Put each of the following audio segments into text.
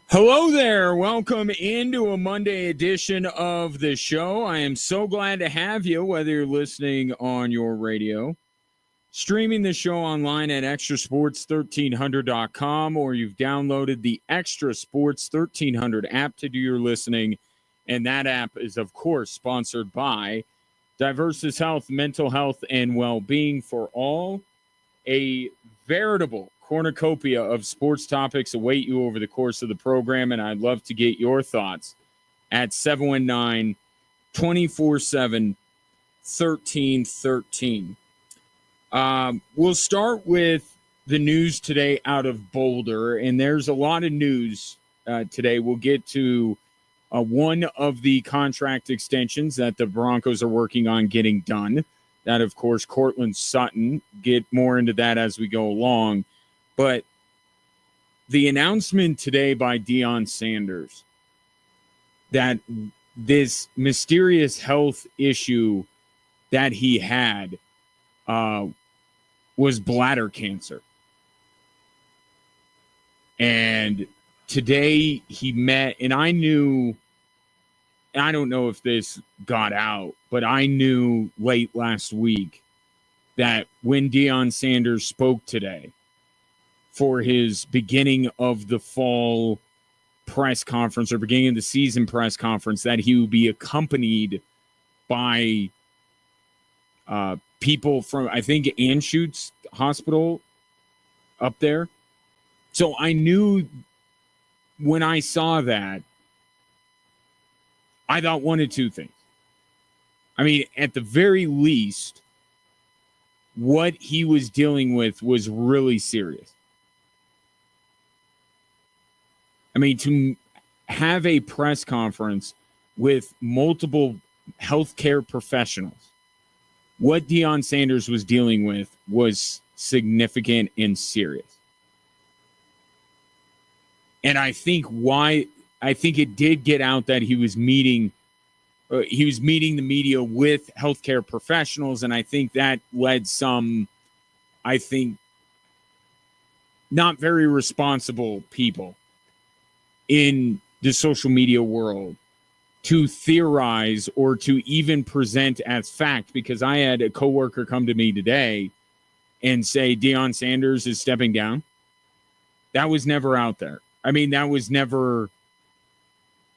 Hello there. Welcome into a Monday edition of the show. I am so glad to have you, whether you're listening on your radio, streaming the show online at extrasports1300.com, or you've downloaded the Extra Sports 1300 app to do your listening. And that app is, of course, sponsored by Diversus Health, Mental Health, and Well-Being for All. A veritable cornucopia of sports topics await you over the course of the program, and I'd love to get your thoughts at 719-247-1313. We'll start with the news today out of Boulder, and there's a lot of news today. We'll get to one of the contract extensions that the Broncos are working on getting done. That, of course, Cortland Sutton. Get more into that as we go along. But the announcement today by Deion Sanders that this mysterious health issue that he had was bladder cancer. And today he met, and I knew, I don't know if this got out, but I knew late last week that when Deion Sanders spoke today for his beginning of the fall press conference or beginning of the season press conference, that he would be accompanied by people from, I think, Anschutz Hospital up there. So I knew when I saw that, I thought one of two things. I mean, at the very least, what he was dealing with was really serious. I mean, to have a press conference with multiple healthcare professionals, what Deion Sanders was dealing with was significant and serious. And I think it did get out that he was meeting the media with healthcare professionals, and I think that led some, not very responsible people in the social media world to theorize or to even present as fact, because I had a coworker come to me today and say Deion Sanders is stepping down. That was never out there. I mean, that was never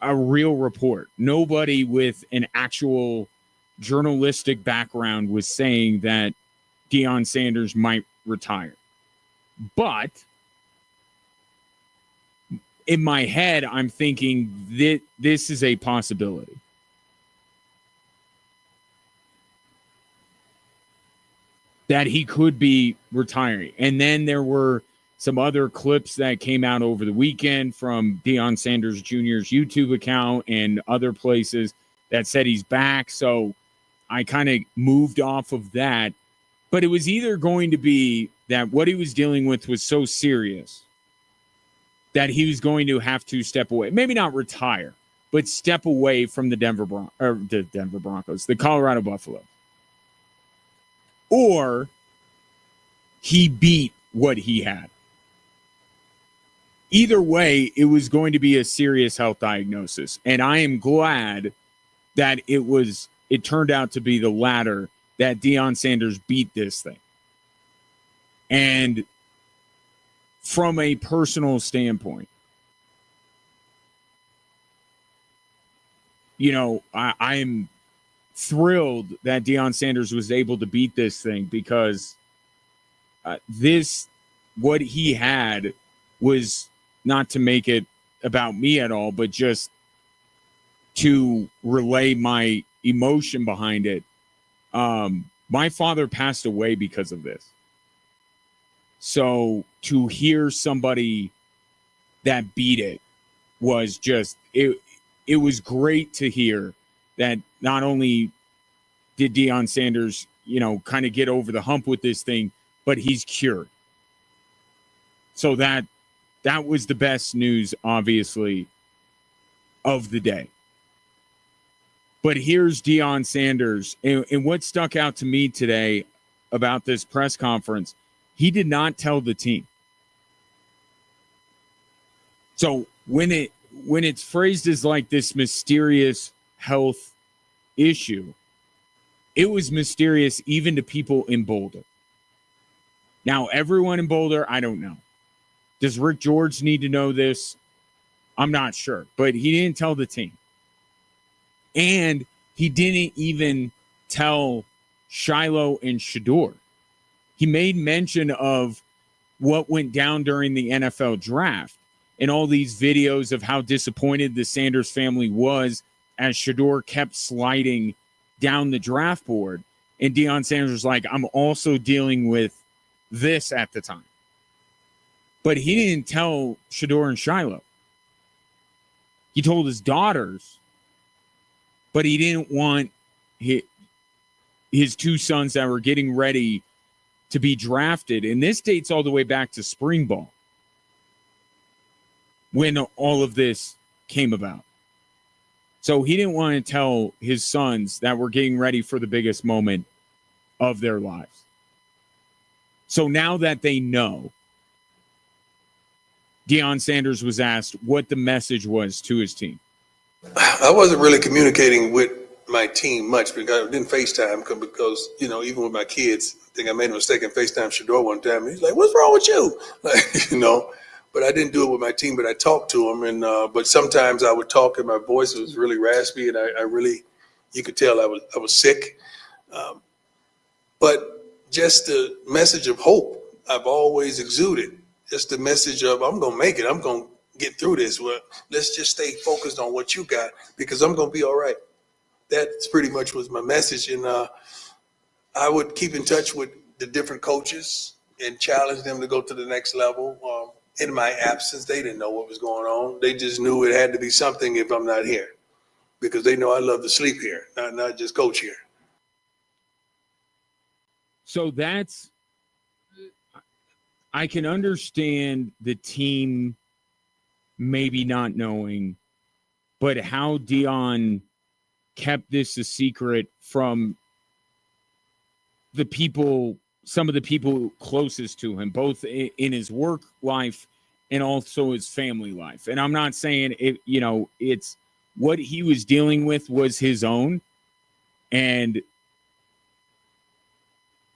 a real report. Nobody with an actual journalistic background was saying that Deion Sanders might retire. But in my head, I'm thinking that this is a possibility. That he could be retiring. And then there were some other clips that came out over the weekend from Deion Sanders Jr.'s YouTube account and other places that said he's back. So I kind of moved off of that. But it was either going to be that what he was dealing with was so serious that he was going to have to step away. Maybe not retire, but step away from the the Colorado Buffalo. Or he beat what he had. Either way, it was going to be a serious health diagnosis. And I am glad that it turned out to be the latter, that Deion Sanders beat this thing. And from a personal standpoint, I am thrilled that Deion Sanders was able to beat this thing, because what he had was not to make it about me at all, but just to relay my emotion behind it. My father passed away because of this. So to hear somebody that beat it was just, it was great to hear that not only did Deion Sanders, kind of get over the hump with this thing, but he's cured. So that was the best news, obviously, of the day. But here's Deion Sanders. And what stuck out to me today about this press conference, he did not tell the team. So when it's phrased as like this mysterious health issue, it was mysterious even to people in Boulder. Now, everyone in Boulder, I don't know. Does Rick George need to know this? I'm not sure, but he didn't tell the team. And he didn't even tell Shiloh and Shedeur. He made mention of what went down during the NFL draft and all these videos of how disappointed the Sanders family was as Shedeur kept sliding down the draft board. And Deion Sanders was like, I'm also dealing with this at the time. But he didn't tell Shedeur and Shiloh. He told his daughters, but he didn't want his two sons that were getting ready to be drafted. And this dates all the way back to spring ball when all of this came about. So he didn't want to tell his sons that were getting ready for the biggest moment of their lives. So now that they know, Deion Sanders was asked what the message was to his team. I wasn't really communicating with my team much because I didn't FaceTime because, even with my kids, I think I made a mistake in FaceTime Shedeur one time. And he's like, what's wrong with you? But I didn't do it with my team, but I talked to them. And but sometimes I would talk and my voice was really raspy and I really, you could tell I was sick. But just the message of hope I've always exuded. Just the message of I'm going to make it. I'm going to get through this. Well, let's just stay focused on what you got because I'm going to be all right. That's pretty much was my message. And I would keep in touch with the different coaches and challenge them to go to the next level. In my absence, they didn't know what was going on. They just knew it had to be something if I'm not here because they know I love to sleep here, not just coach here. So I can understand the team maybe not knowing, but how Deion kept this a secret from the people, some of the people closest to him, both in his work life and also his family life. And I'm not saying it's what he was dealing with was his own. And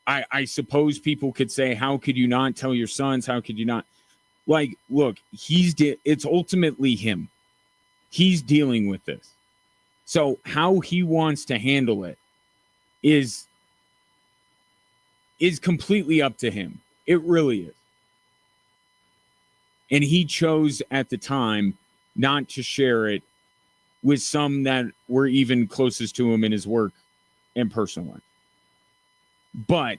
I suppose people could say, how could you not tell your sons? How could you not? Like, look, it's ultimately him. He's dealing with this. So how he wants to handle it is completely up to him. It really is. And he chose at the time not to share it with some that were even closest to him in his work and personal life. But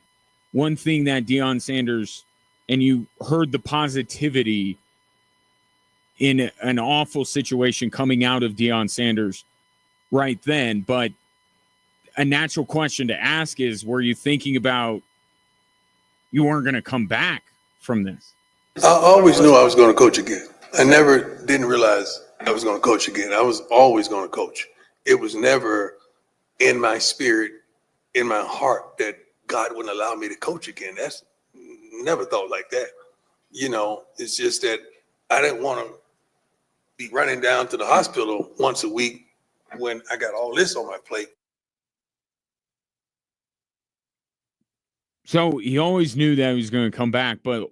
one thing that Deion Sanders, and you heard the positivity in an awful situation coming out of Deion Sanders right then, but a natural question to ask is, were you thinking about you weren't going to come back from this? I always knew I was going to coach again. I didn't realize I was going to coach again. I was always going to coach. It was never in my spirit, in my heart that God wouldn't allow me to coach again. That's never thought like that. It's just that I didn't want to be running down to the hospital once a week when I got all this on my plate. So he always knew that he was going to come back, but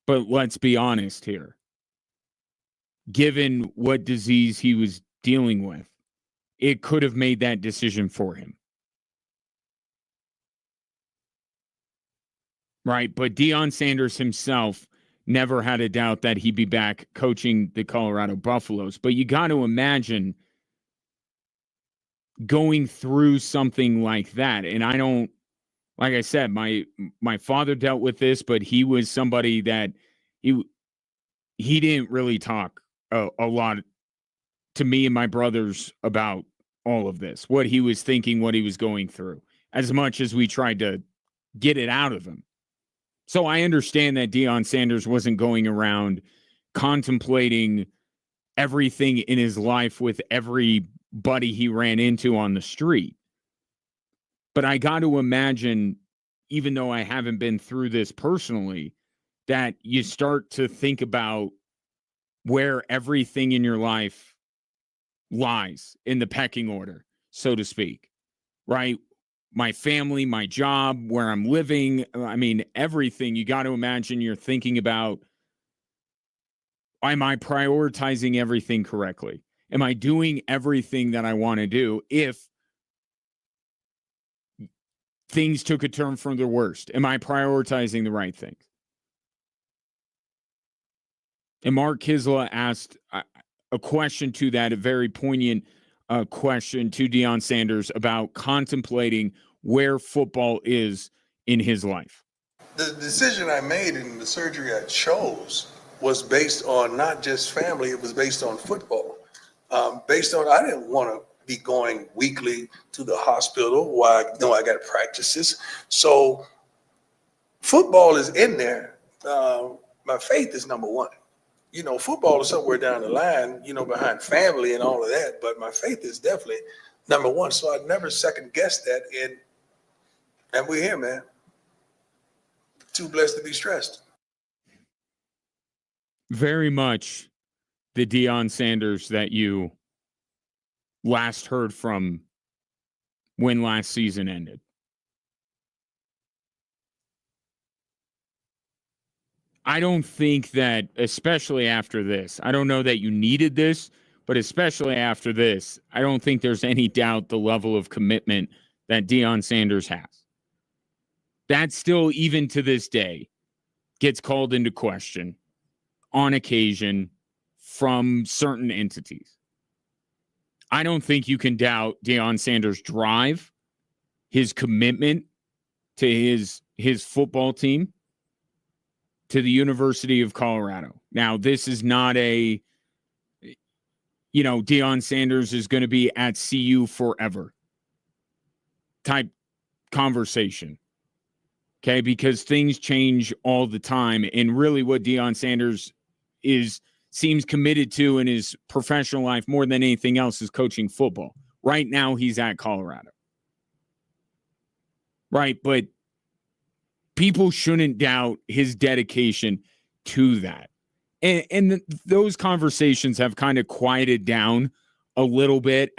let's be honest here. Given what disease he was dealing with, it could have made that decision for him. Right? But Deion Sanders himself never had a doubt that he'd be back coaching the Colorado Buffaloes. But you got to imagine going through something like that. And I don't, like I said, my father dealt with this, but he was somebody that he didn't really talk a lot to me and my brothers about all of this, what he was thinking, what he was going through, as much as we tried to get it out of him. So I understand that Deion Sanders wasn't going around contemplating everything in his life with everybody he ran into on the street. But I got to imagine, even though I haven't been through this personally, that you start to think about where everything in your life lies in the pecking order, so to speak, right? My family, my job, where I'm living. I mean, everything. You got to imagine you're thinking about, am I prioritizing everything correctly? Am I doing everything that I want to do if things took a turn for the worst? Am I prioritizing the right things? And Mark Kisla asked a question to that, a very poignant question to Deion Sanders about contemplating where football is in his life. The decision I made and the surgery I chose was based on not just family, it was based on football. Based on, I didn't want to be going weekly to the hospital while I know I got practices. So football is in there. My faith is number one. You know, football is somewhere down the line, you know, behind family and all of that. But my faith is definitely number one. So I never second guessed that. And we're here, man. Too blessed to be stressed. Very much the Deion Sanders that you last heard from when last season ended. I don't think that, especially after this, I don't know that you needed this, but especially after this, I don't think there's any doubt the level of commitment that Deion Sanders has. That still, even to this day, gets called into question on occasion from certain entities. I don't think you can doubt Deion Sanders' drive, his commitment to his football team, to the University of Colorado. Now, this is not a, Deion Sanders is going to be at CU forever type conversation. Okay, because things change all the time. And really what Deion Sanders seems committed to in his professional life more than anything else is coaching football. Right now, he's at Colorado. Right, but people shouldn't doubt his dedication to that. And those conversations have kind of quieted down a little bit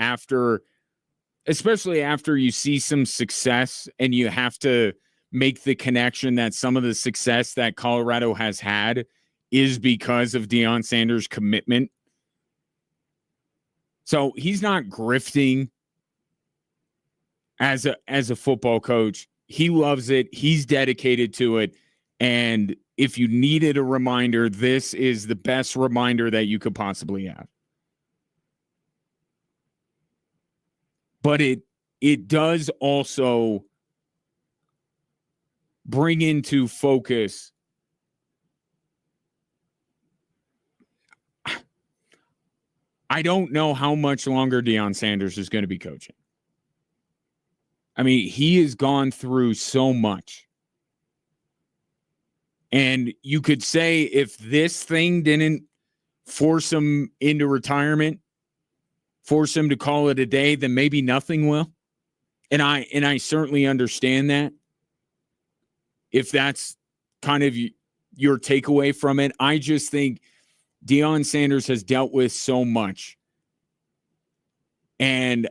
especially after you see some success and you have to make the connection that some of the success that Colorado has had is because of Deion Sanders' commitment. So he's not grifting as a football coach. He loves it. He's dedicated to it. And if you needed a reminder, this is the best reminder that you could possibly have. But it does also bring into focus I don't know how much longer Deion Sanders is going to be coaching. I mean, he has gone through so much. And you could say if this thing didn't force him into retirement, force him to call it a day, then maybe nothing will. And I certainly understand that. If that's kind of your takeaway from it, I just think Deion Sanders has dealt with so much. And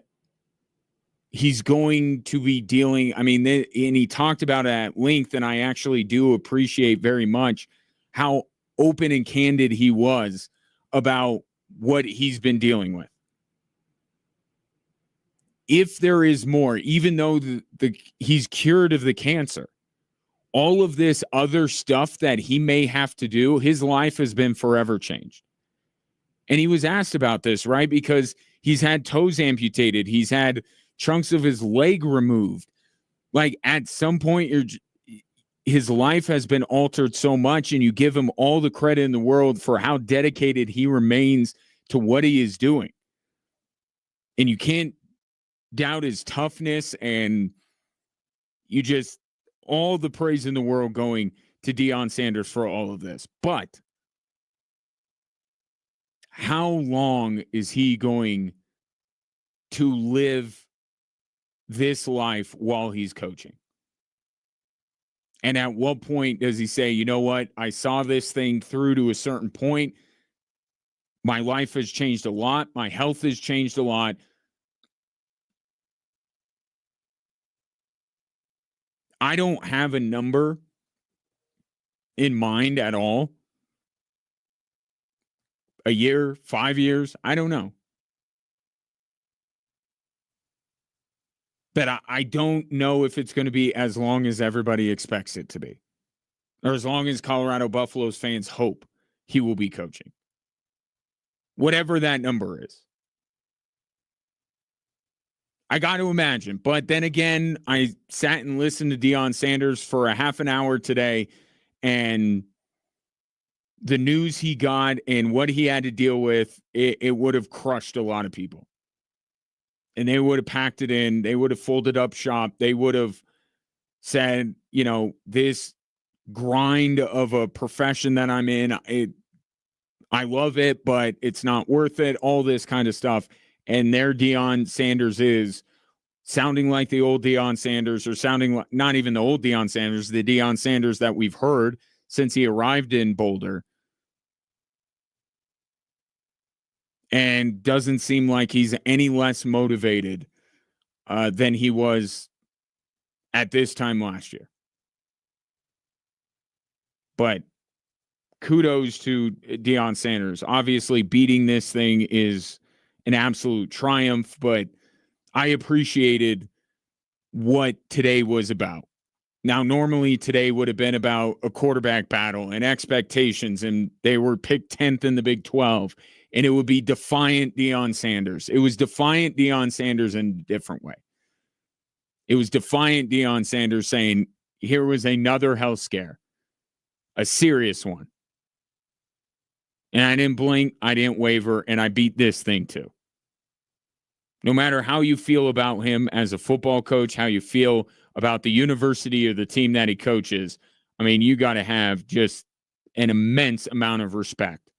he's going to be dealing, and he talked about it at length, and I actually do appreciate very much how open and candid he was about what he's been dealing with. If there is more, even though he's cured of the cancer, all of this other stuff that he may have to do, his life has been forever changed. And he was asked about this, right? Because he's had toes amputated. He's had chunks of his leg removed. Like at some point, his life has been altered so much, and you give him all the credit in the world for how dedicated he remains to what he is doing. And you can't doubt his toughness, and all the praise in the world going to Deion Sanders for all of this. But how long is he going to live this life while he's coaching? And at what point does he say, you know what, I saw this thing through to a certain point. My life has changed a lot. My health has changed a lot. I don't have a number in mind at all. A year, 5 years, I don't know. But I don't know if it's going to be as long as everybody expects it to be, or as long as Colorado Buffaloes fans hope he will be coaching. Whatever that number is. I got to imagine. But then again, I sat and listened to Deion Sanders for a half an hour today, and the news he got and what he had to deal with, it would have crushed a lot of people. And they would have packed it in. They would have folded up shop. They would have said, this grind of a profession that I'm in, I love it, but it's not worth it. All this kind of stuff. And there Deion Sanders is sounding like the old Deion Sanders, or sounding like not even the old Deion Sanders, the Deion Sanders that we've heard since he arrived in Boulder. And doesn't seem like he's any less motivated than he was at this time last year. But kudos to Deion Sanders. Obviously, beating this thing is an absolute triumph, but I appreciated what today was about. Now, normally today would have been about a quarterback battle and expectations, and they were picked 10th in the Big 12, and it would be defiant Deion Sanders. It was defiant Deion Sanders in a different way. It was defiant Deion Sanders saying, here was another health scare, a serious one. And I didn't blink, I didn't waver, and I beat this thing too. No matter how you feel about him as a football coach, how you feel about the university or the team that he coaches, I mean, you got to have just an immense amount of respect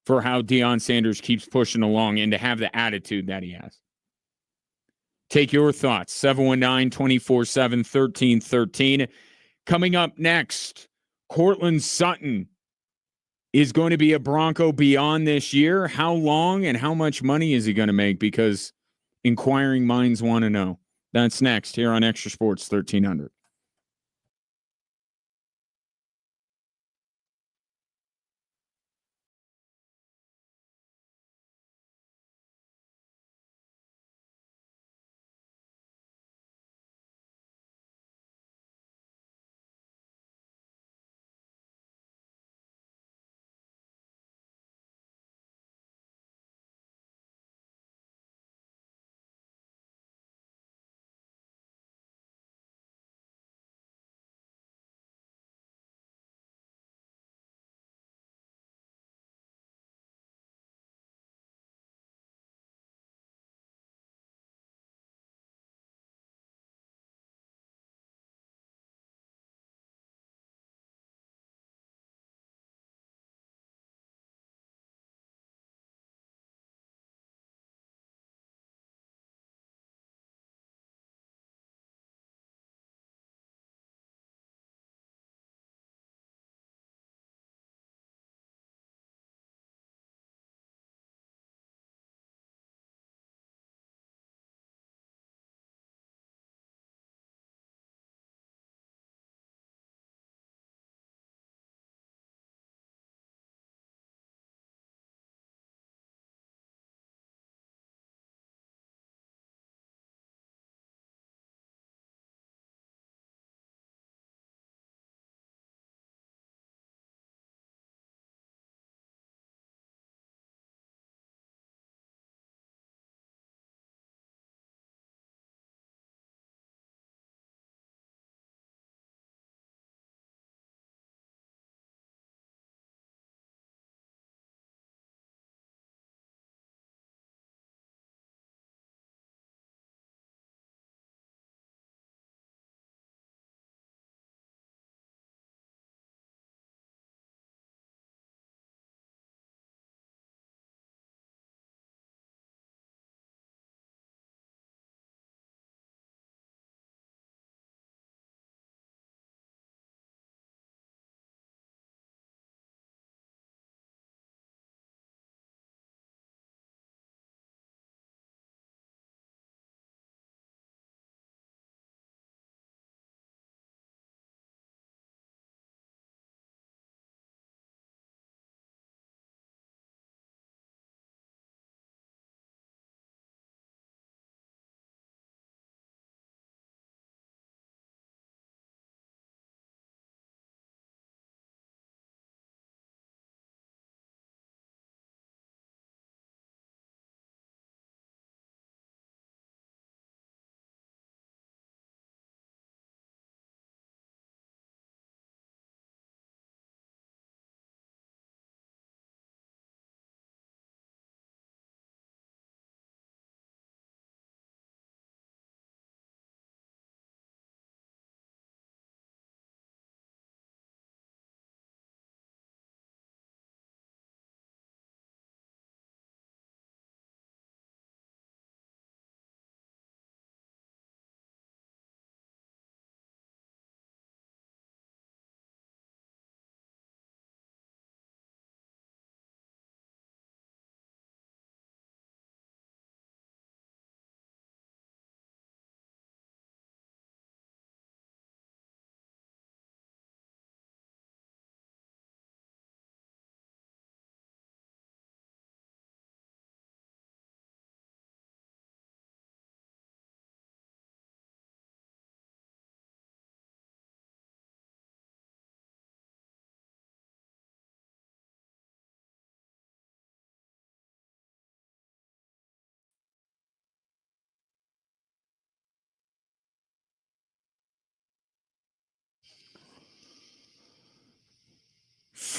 for how Deion Sanders keeps pushing along and to have the attitude that he has. Take your thoughts, 719-247-1313. Coming up next, Cortland Sutton is going to be a Bronco beyond this year. How long and how much money is he going to make? Because inquiring minds want to know. That's next here on Extra Sports 1300.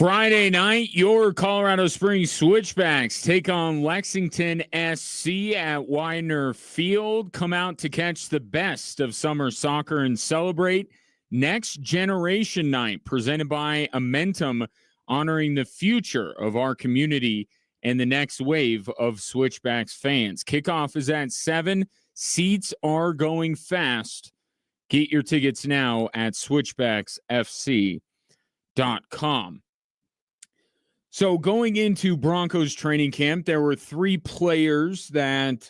Friday night, your Colorado Springs Switchbacks take on Lexington SC at Widener Field. Come out to catch the best of summer soccer and celebrate Next Generation Night, presented by Amentum, honoring the future of our community and the next wave of Switchbacks fans. Kickoff is at 7. Seats are going fast. Get your tickets now at switchbacksfc.com. So going into Broncos training camp, there were 3 players that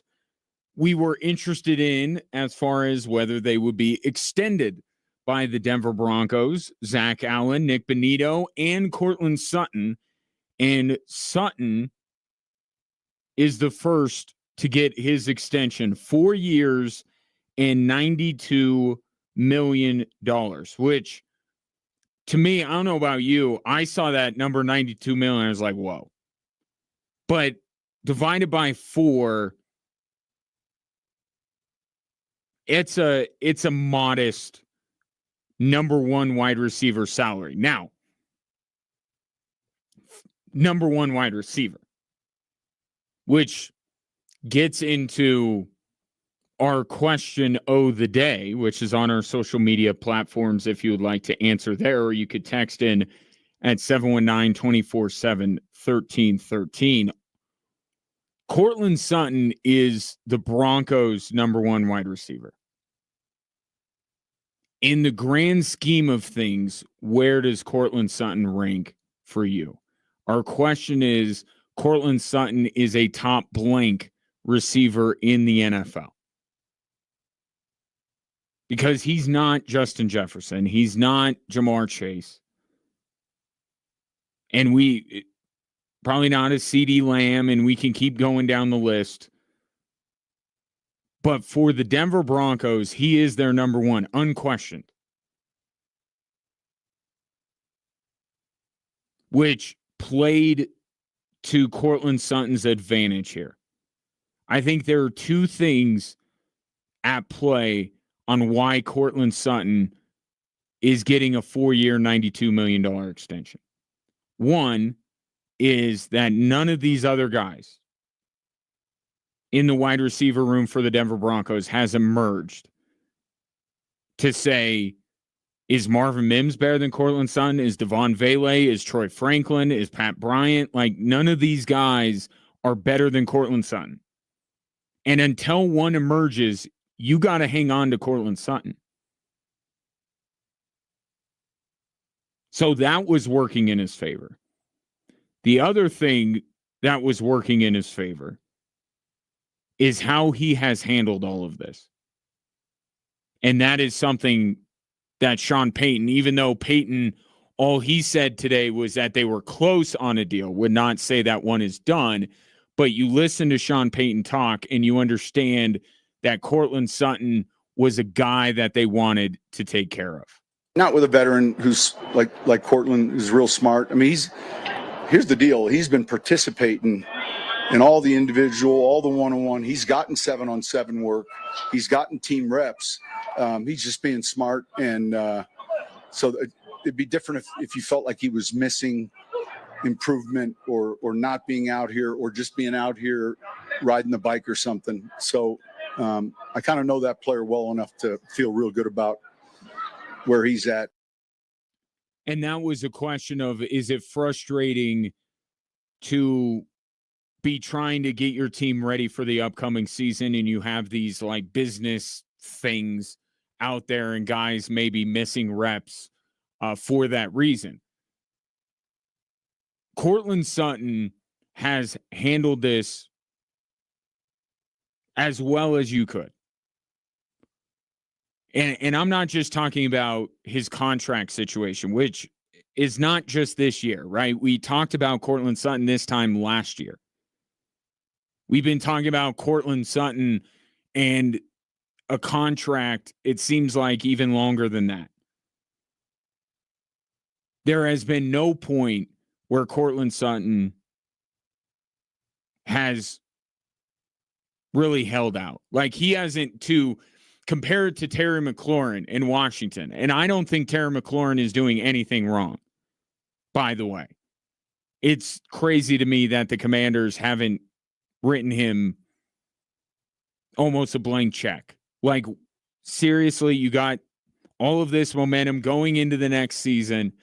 we were interested in as far as whether they would be extended by the Denver Broncos: Zach Allen, Nick Bonito, and Cortland Sutton. And Sutton is the first to get his extension, 4 years and $92 million, which, to me, I don't know about you, I saw that number 92 million. I was like, whoa. But divided by 4, it's a modest number 1 wide receiver salary. Now, number 1 wide receiver, which gets into our question of the day, which is on our social media platforms if you would like to answer there, or you could text in at 719-247-1313. Cortland Sutton is the Broncos' number 1 wide receiver. In the grand scheme of things, where does Cortland Sutton rank for you? Our question is, Cortland Sutton is a top blank receiver in the NFL. Because he's not Justin Jefferson. He's not Jamar Chase. And we probably not a CeeDee Lamb, and we can keep going down the list. But for the Denver Broncos, he is their number 1, unquestioned. Which played to Cortland Sutton's advantage here. I think there are 2 things at play on why Cortland Sutton is getting a 4-year, $92 million extension. One is that none of these other guys in the wide receiver room for the Denver Broncos has emerged to say, is Marvin Mims better than Cortland Sutton? Is Devon Vele? Is Troy Franklin? Is Pat Bryant? Like, none of these guys are better than Cortland Sutton. And until one emerges, you got to hang on to Cortland Sutton. So that was working in his favor. The other thing that was working in his favor is how he has handled all of this. And that is something that Sean Payton, even though Payton, all he said today was that they were close on a deal, would not say that one is done. But you listen to Sean Payton talk and you understand that Cortland Sutton was a guy that they wanted to take care of. Not with a veteran who's like Cortland, who's real smart. I mean, here's the deal. He's been participating in all the individual, all the one-on-one. He's gotten 7-on-7 work. He's gotten team reps. He's just being smart. And so it'd be different if you felt like he was missing improvement or not being out here or just being out here riding the bike or something. So I kind of know that player well enough to feel real good about where he's at. And that was a question of, is it frustrating to be trying to get your team ready for the upcoming season and you have these like business things out there and guys maybe missing reps for that reason? Cortland Sutton has handled this as well as you could. And I'm not just talking about his contract situation, which is not just this year, right? We talked about Cortland Sutton this time last year. We've been talking about Cortland Sutton and a contract, it seems like even longer than that. There has been no point where Cortland Sutton has really held out. Like, he hasn't, to compare it to Terry McLaurin in Washington. And I don't think Terry McLaurin is doing anything wrong, by the way. it's crazy to me that the Commanders haven't written him almost a blank check. Like, seriously, you got all of this momentum going into the next season.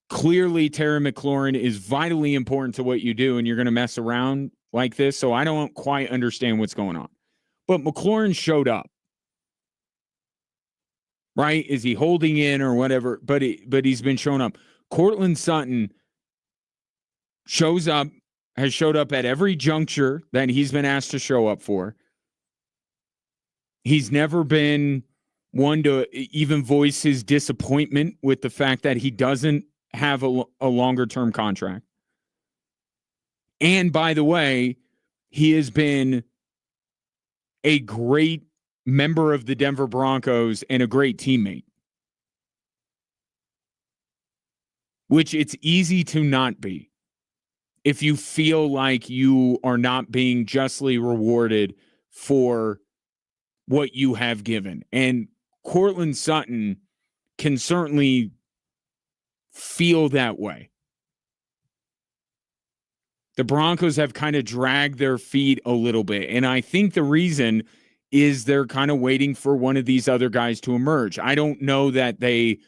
Clearly, Terry McLaurin is vitally important to what you do, and you're going to mess around like this. So I don't quite understand what's going on. But McLaurin showed up. Right? Is he holding in or whatever? But he's been showing up. Courtland Sutton has showed up at every juncture that he's been asked to show up for. He's never been one to even voice his disappointment with the fact that he doesn't have a longer-term contract. And by the way, he has been a great member of the Denver Broncos and a great teammate, which it's easy to not be if you feel like you are not being justly rewarded for what you have given. And Courtland Sutton can certainly feel that way. The Broncos have kind of dragged their feet a little bit. And I think the reason is they're kind of waiting for one of these other guys to emerge. I don't know that they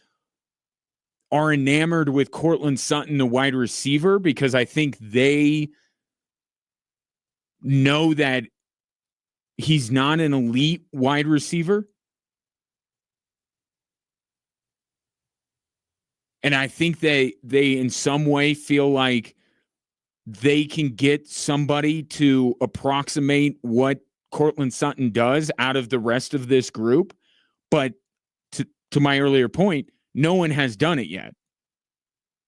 are enamored with Courtland Sutton, the wide receiver, because I think they know that he's not an elite wide receiver. And I think they in some way feel like they can get somebody to approximate what Courtland Sutton does out of the rest of this group. But to my earlier point, no one has done it yet.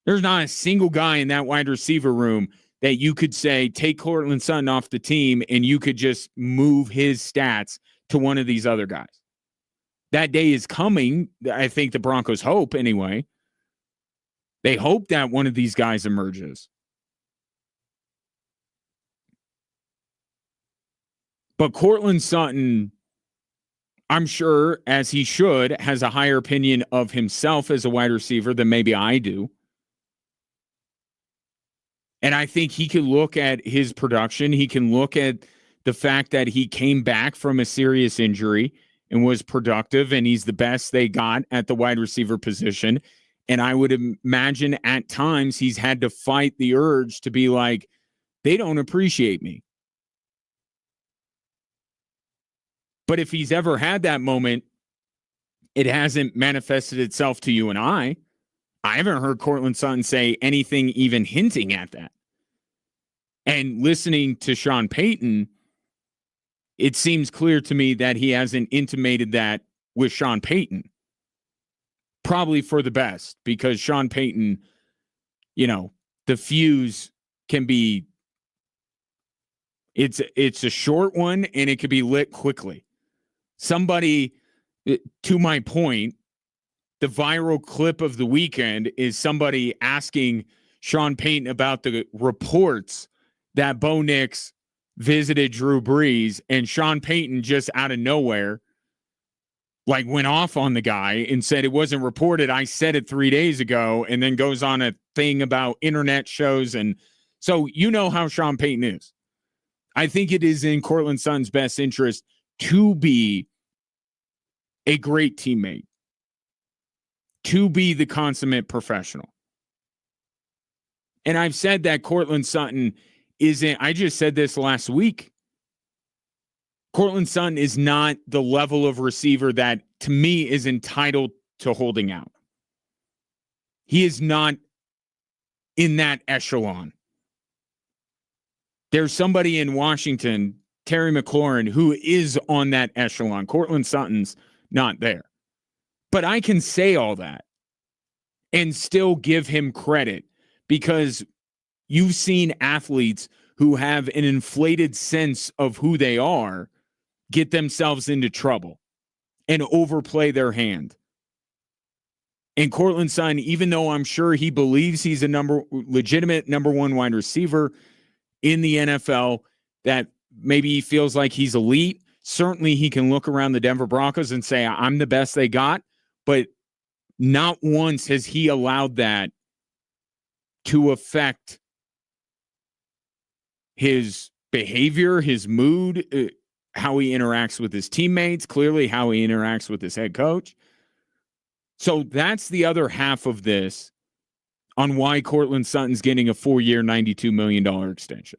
There's not a single guy in that wide receiver room that you could say, take Courtland Sutton off the team and you could just move his stats to one of these other guys. That day is coming. I think the Broncos hope anyway. They hope that one of these guys emerges. But Courtland Sutton, I'm sure, as he should, has a higher opinion of himself as a wide receiver than maybe I do. And I think he can look at his production. He can look at the fact that he came back from a serious injury and was productive, and he's the best they got at the wide receiver position. And I would imagine at times he's had to fight the urge to be like, they don't appreciate me. But if he's ever had that moment, it hasn't manifested itself to you and I. I haven't heard Courtland Sutton say anything even hinting at that. And listening to Sean Payton, it seems clear to me that he hasn't intimated that with Sean Payton. Probably for the best, because Sean Payton, the fuse can be, it's a short one and it could be lit quickly. Somebody, to my point, the viral clip of the weekend is somebody asking Sean Payton about the reports that Bo Nix visited Drew Brees, and Sean Payton just out of nowhere went off on the guy and said it wasn't reported. I said it 3 days ago, and then goes on a thing about internet shows. And so you know how Sean Payton is. I think it is in Courtland Sutton's best interest to be a great teammate, to be the consummate professional. And I've said that Courtland Sutton isn't, I just said this last week. Courtland Sutton is not the level of receiver that, to me, is entitled to holding out. He is not in that echelon. There's somebody in Washington, Terry McLaurin, who is on that echelon. Courtland Sutton's not there. But I can say all that and still give him credit, because you've seen athletes who have an inflated sense of who they are get themselves into trouble and overplay their hand. And Courtland Sutton, even though I'm sure he believes he's a legitimate number one wide receiver in the NFL, that maybe he feels like he's elite, certainly he can look around the Denver Broncos and say, I'm the best they got. But not once has he allowed that to affect his behavior, his mood, how he interacts with his teammates, clearly how he interacts with his head coach. So that's the other half of this on why Courtland Sutton's getting a 4-year, $92 million extension.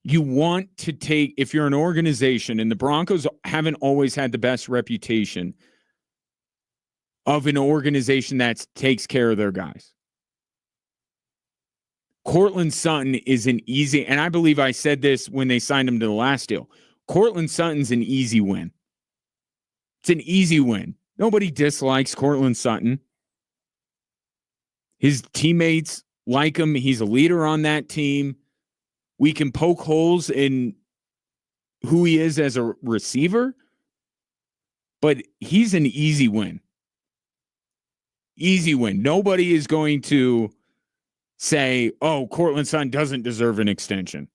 You want to take, if you're an organization, and the Broncos haven't always had the best reputation of an organization that takes care of their guys. Courtland Sutton is an easy, and I believe I said this when they signed him to the last deal. Courtland Sutton's an easy win. It's an easy win. Nobody dislikes Courtland Sutton. His teammates like him. He's a leader on that team. We can poke holes in who he is as a receiver, but he's an easy win. Easy win. Nobody is going to say, oh, Courtland Sutton doesn't deserve an extension.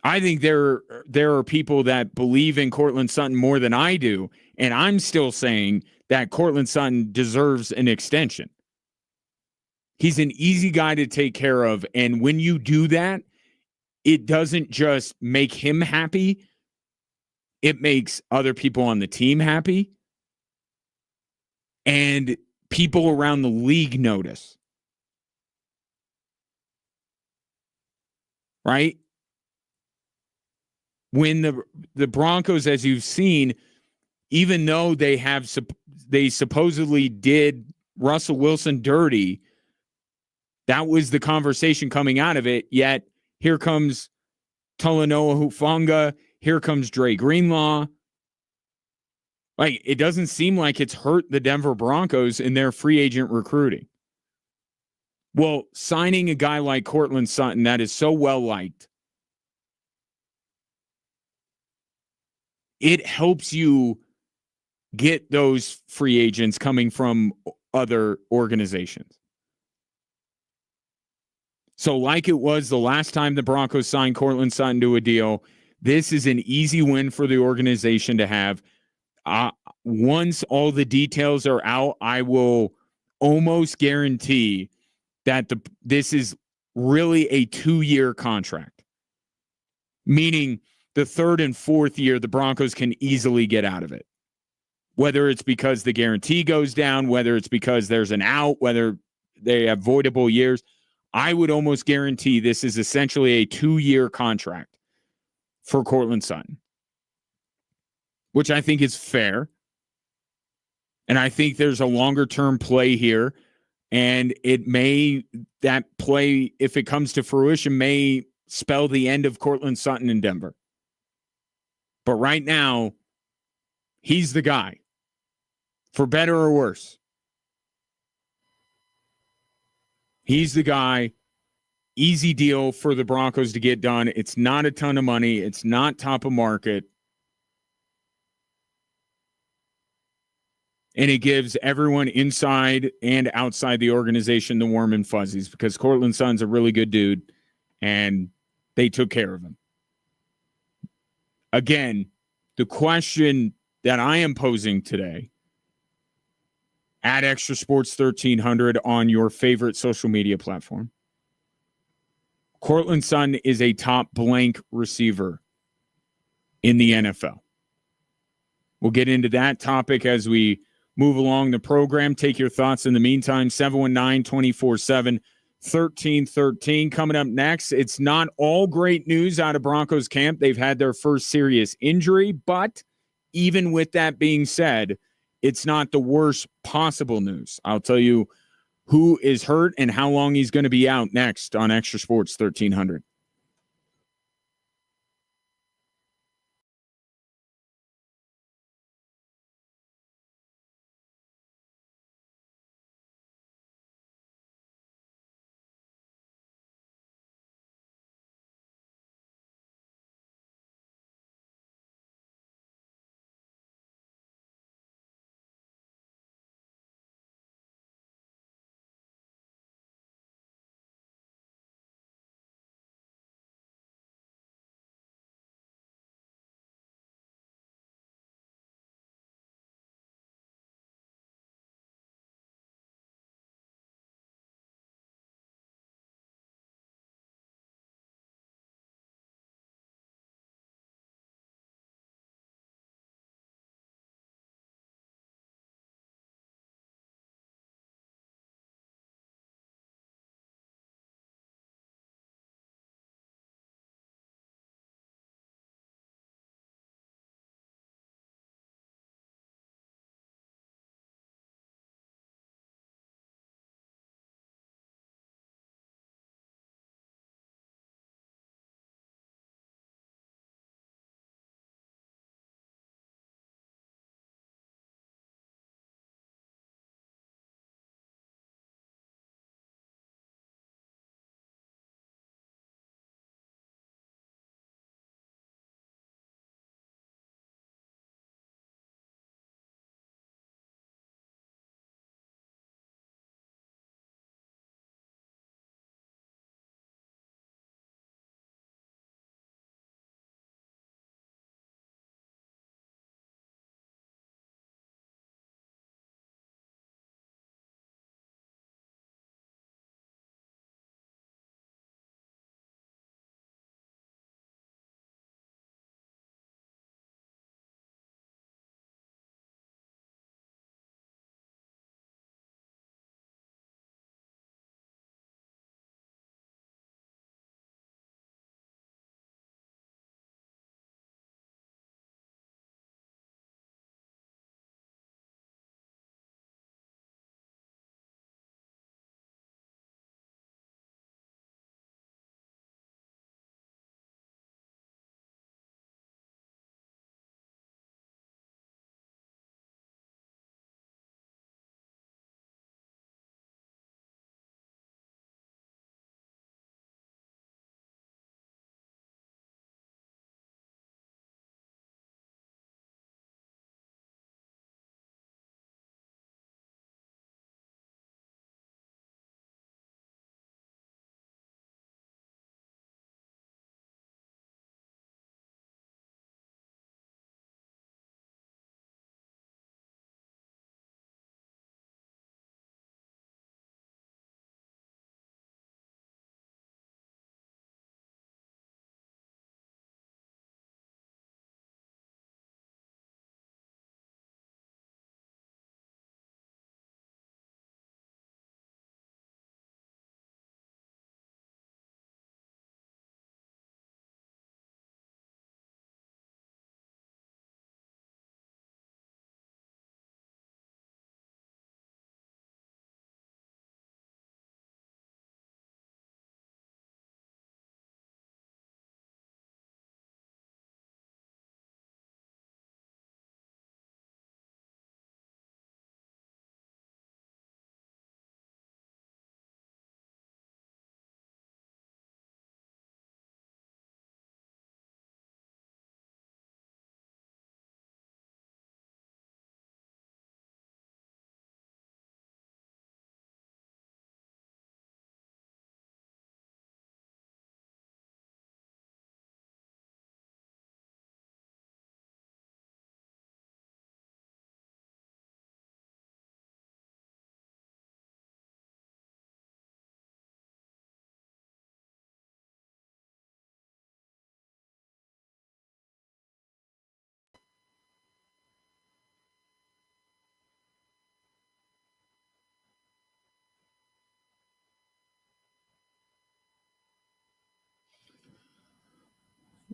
I think there are people that believe in Courtland Sutton more than I do, and I'm still saying that Courtland Sutton deserves an extension. He's an easy guy to take care of, and when you do that, it doesn't just make him happy, it makes other people on the team happy, and people around the league notice. Right? When the Broncos, as you've seen, even though they supposedly did Russell Wilson dirty, that was the conversation coming out of it. Yet here comes Talanoa Hufanga, here comes Dre Greenlaw. Like, it doesn't seem like it's hurt the Denver Broncos in their free agent recruiting. Well, signing a guy like Courtland Sutton that is so well liked, it helps you get those free agents coming from other organizations. So like it was the last time the Broncos signed Courtland Sutton to a deal, this is an easy win for the organization to have. Once all the details are out, I will almost guarantee that this is really a 2-year contract, meaning the third and fourth year, the Broncos can easily get out of it. Whether it's because the guarantee goes down, whether it's because there's an out, whether they have voidable years, I would almost guarantee this is essentially a 2-year contract for Courtland Sutton, which I think is fair. And I think there's a longer-term play here. And that play, if it comes to fruition, may spell the end of Courtland Sutton in Denver. But right now, he's the guy, for better or worse. He's the guy. Easy deal for the Broncos to get done. It's not a ton of money. It's not top of market. And it gives everyone inside and outside the organization the warm and fuzzies, because Courtland Sutton's a really good dude, and they took care of him. Again, the question that I am posing today at Extra Sports 1300 on your favorite social media platform. Courtland Sutton is a top blank receiver in the NFL. We'll get into that topic as we move along the program. Take your thoughts in the meantime. 719-247-1313. Coming up next, it's not all great news out of Broncos camp. They've had their first serious injury, but even with that being said, it's not the worst possible news. I'll tell you who is hurt and how long he's going to be out next on Extra Sports 1300.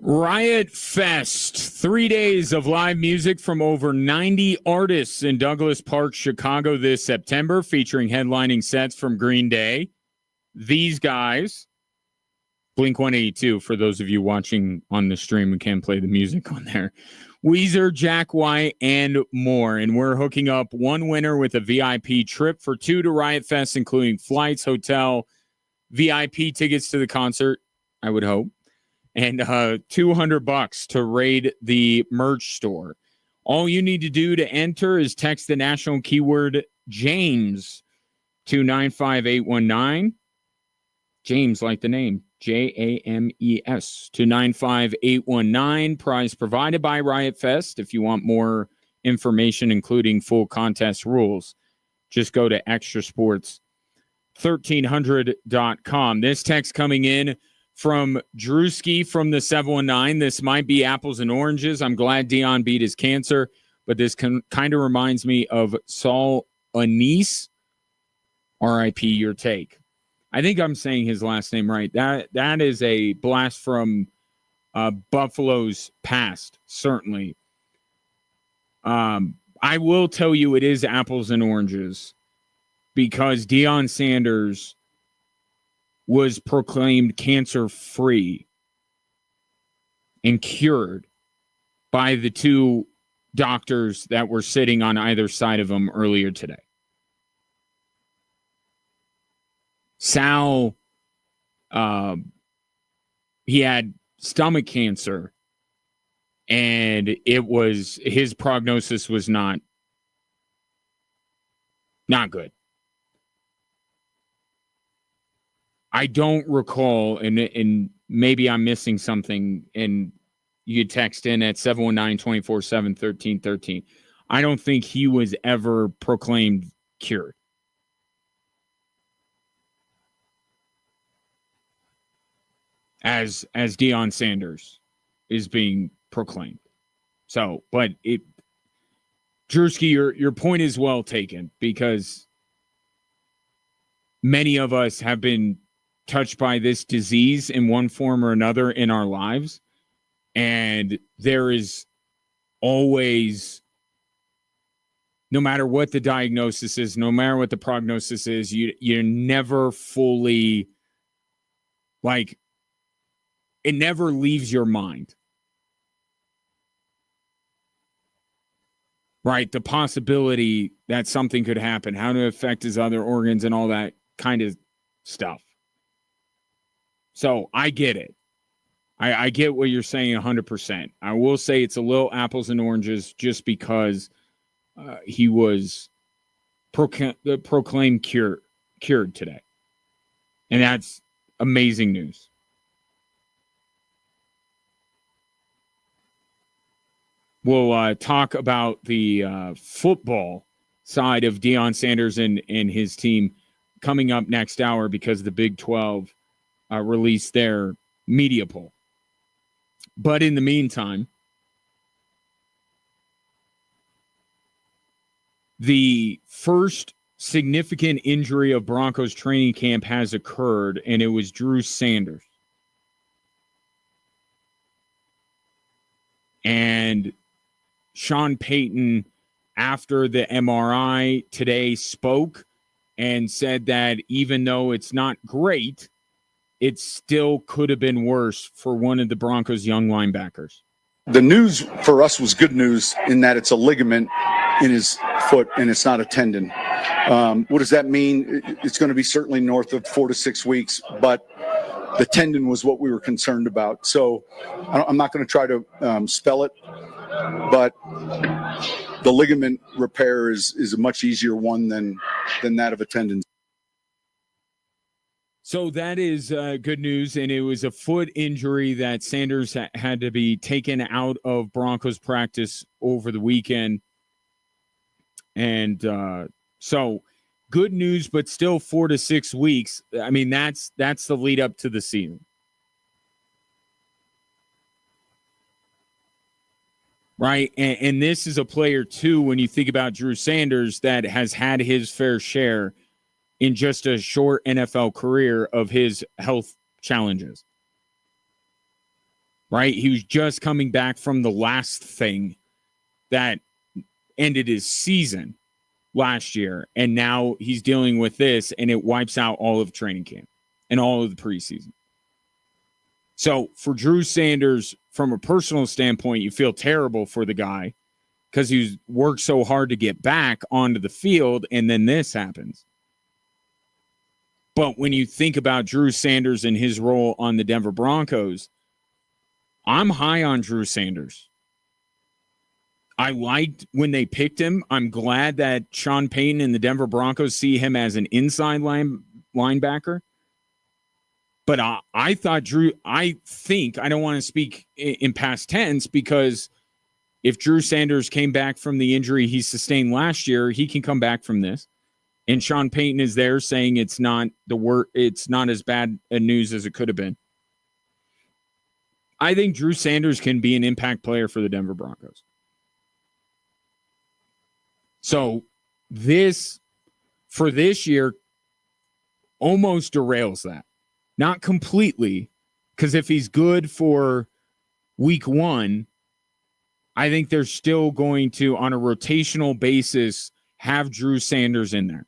Riot Fest, 3 days of live music from over 90 artists in Douglas Park, Chicago this September, featuring headlining sets from Green Day, These Guys, Blink-182, for those of you watching on the stream who can't play the music on there, Weezer, Jack White, and more. And we're hooking up one winner with a VIP trip for two to Riot Fest, including flights, hotel, VIP tickets to the concert, I would hope, and $200 to raid the merch store. All you need to do to enter is text the national keyword James to 95819. James, like the name, James, to 95819. Prize provided by Riot Fest. If you want more information, including full contest rules, just go to extrasports1300.com. This text coming in from Drewski from the 719. This might be apples and oranges. I'm glad Dion beat his cancer, but this kind of reminds me of Saul Anise. RIP, your take. I think I'm saying his last name right. That is a blast from Buffalo's past, certainly. I will tell you it is apples and oranges because Deion Sanders was proclaimed cancer-free and cured by the two doctors that were sitting on either side of him earlier today. Sal, he had stomach cancer, and his prognosis was not good. I don't recall, and maybe I'm missing something, and you text in at 719-247-1313. I don't think he was ever proclaimed cured. As Deion Sanders is being proclaimed. So, but Drewski, your point is well taken because many of us have been touched by this disease in one form or another in our lives. And there is always, no matter what the diagnosis is, no matter what the prognosis is, you're never fully, like, it never leaves your mind. Right? The possibility that something could happen, how to affect his other organs and all that kind of stuff. So I get it. I get what you're saying 100%. I will say it's a little apples and oranges just because he was proclaimed cured today. And that's amazing news. We'll talk about the football side of Deion Sanders and his team coming up next hour because the Big 12 released their media poll. But in the meantime, the first significant injury of Broncos training camp has occurred, and it was Drew Sanders. And Sean Payton, after the MRI today, spoke and said that even though it's not great, it still could have been worse for one of the Broncos' young linebackers. The news for us was good news in that it's a ligament in his foot and it's not a tendon. What does that mean? It's going to be certainly north of 4 to 6 weeks, but the tendon was what we were concerned about. So I'm not going to try to spell it, but the ligament repair is a much easier one than that of a tendon. So that is good news, and it was a foot injury that Sanders had to be taken out of Broncos practice over the weekend. And so good news, but still 4 to 6 weeks. I mean, that's the lead up to the season. Right, and this is a player, too, when you think about Drew Sanders, that has had his fair share in just a short NFL career of his health challenges. right? He was just coming back from the last thing that ended his season last year, and now he's dealing with this, and it wipes out all of training camp and all of the preseason. So for Drew Sanders, from a personal standpoint, you feel terrible for the guy because he's worked so hard to get back onto the field, and then this happens. But when you think about Drew Sanders and his role on the Denver Broncos, I'm high on Drew Sanders. I liked when they picked him. I'm glad that Sean Payton and the Denver Broncos see him as an inside linebacker. But I thought I don't want to speak in past tense, because if Drew Sanders came back from the injury he sustained last year, he can come back from this. And Sean Payton is there saying it's not as bad a news as it could have been. I think Drew Sanders can be an impact player for the Denver Broncos. So for this year, almost derails that. Not completely, because if he's good for week 1, I think they're still going to, on a rotational basis, have Drew Sanders in there.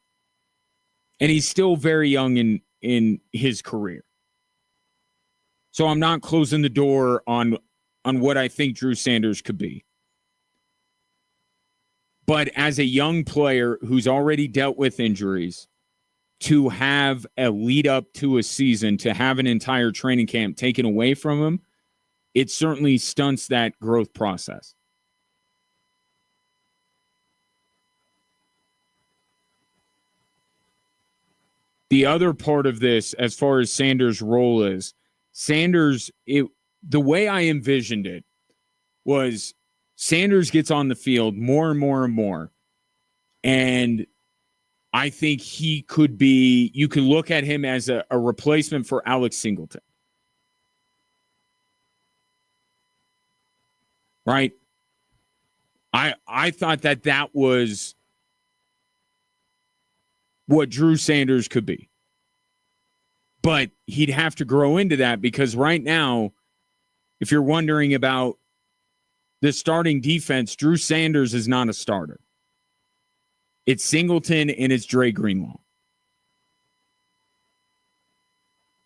And he's still very young in his career. So I'm not closing the door on what I think Drew Sanders could be. But as a young player who's already dealt with injuries, to have a lead up to a season, to have an entire training camp taken away from him, it certainly stunts that growth process. The other part of this, as far as Sanders' role is, the way I envisioned it was Sanders gets on the field more and more and more. And I think he could be, you can look at him as a replacement for Alex Singleton. Right? I thought that was what Drew Sanders could be. But he'd have to grow into that, because right now, if you're wondering about the starting defense, Drew Sanders is not a starter. It's Singleton and it's Dre Greenlaw.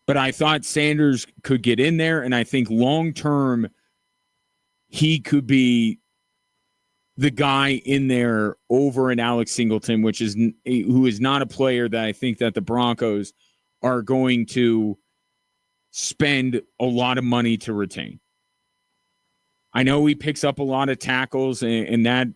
But I thought Sanders could get in there, and I think long-term he could be the guy in there over an Alex Singleton, who is not a player that I think that the Broncos are going to spend a lot of money to retain. I know he picks up a lot of tackles, and that,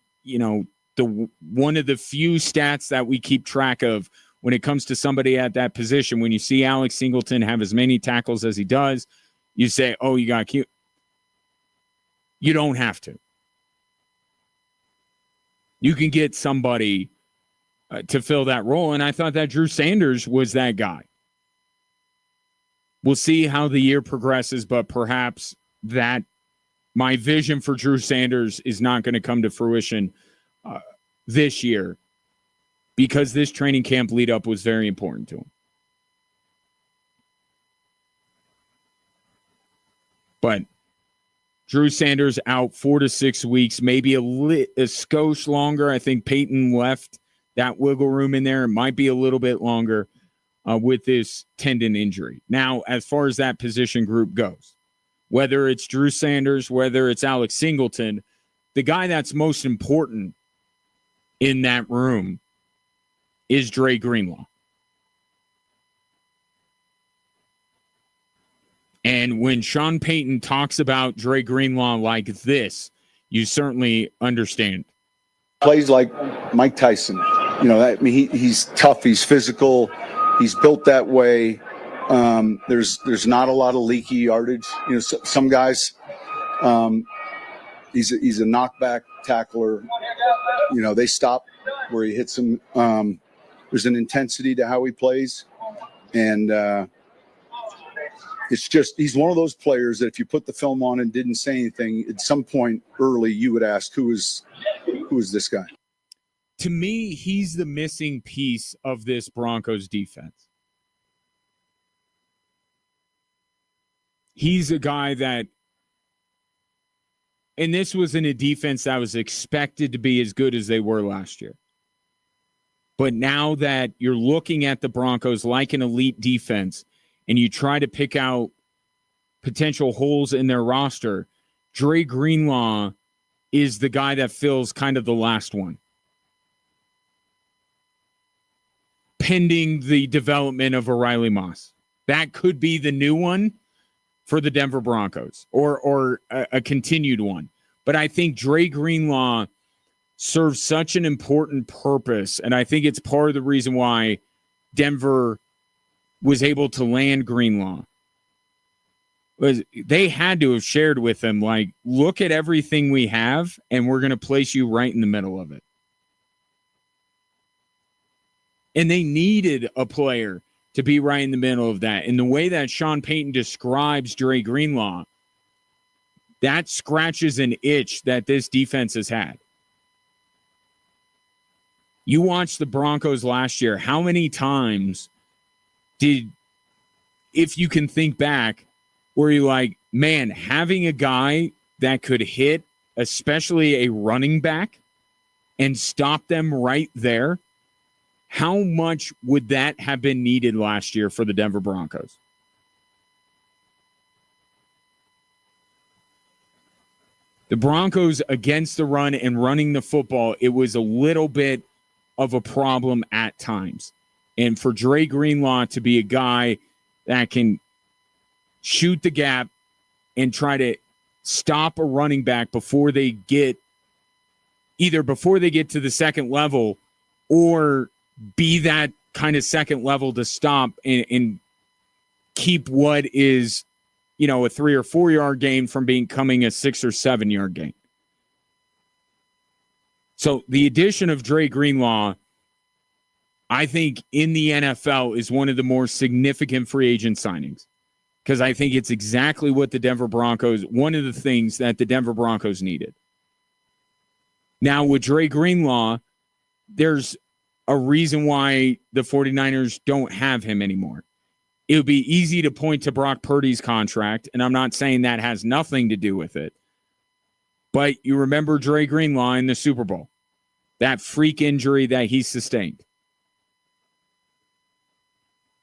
one of the few stats that we keep track of when it comes to somebody at that position, when you see Alex Singleton have as many tackles as he does, you say, oh, you got cute. You don't have to. You can get somebody to fill that role, and I thought that Drew Sanders was that guy. We'll see how the year progresses, but perhaps that my vision for Drew Sanders is not going to come to fruition this year, because this training camp lead up was very important to him. But Drew Sanders out 4 to 6 weeks, maybe a skosh longer. I think Peyton left that wiggle room in there. It might be a little bit longer with this tendon injury. Now, as far as that position group goes, whether it's Drew Sanders, whether it's Alex Singleton, the guy that's most important in that room is Dre Greenlaw. And when Sean Payton talks about Dre Greenlaw like this, you certainly understand. Plays like Mike Tyson. He's tough. He's physical. He's built that way. There's not a lot of leaky yardage. Some guys, he's a knockback tackler. They stop where he hits them. There's an intensity to how he plays, and it's just he's one of those players that if you put the film on and didn't say anything, at some point early you would ask, who is this guy? To me, he's the missing piece of this Broncos defense. He's a guy that And this wasn't a defense that was expected to be as good as they were last year. But now that you're looking at the Broncos like an elite defense and you try to pick out potential holes in their roster, Dre Greenlaw is the guy that fills kind of the last one, pending the development of O'Reilly Moss. That could be the new one for the Denver Broncos, or a continued one. But I think Dre Greenlaw serves such an important purpose, and I think it's part of the reason why Denver was able to land Greenlaw. Was they had to have shared with him, like, look at everything we have, and we're going to place you right in the middle of it. And they needed a player to be right in the middle of that. And the way that Sean Payton describes Dre Greenlaw, that scratches an itch that this defense has had. You watched the Broncos last year. How many times did, if you can think back, where you're like, man, having a guy that could hit, especially a running back, and stop them right there, how much would that have been needed last year for the Denver Broncos? The Broncos against the run and running the football, it was a little bit of a problem at times. And for Dre Greenlaw to be a guy that can shoot the gap and try to stop a running back before they get to the second level, or be that kind of second level to stop and keep what is, a 3 or 4 yard gain from becoming a 6 or 7 yard gain. So the addition of Dre Greenlaw, I think, in the NFL is one of the more significant free agent signings, because I think it's exactly what the Denver Broncos, one of the things that the Denver Broncos needed. Now, with Dre Greenlaw, there's a reason why the 49ers don't have him anymore. It would be easy to point to Brock Purdy's contract, and I'm not saying that has nothing to do with it. But you remember Dre Greenlaw in the Super Bowl, that freak injury that he sustained.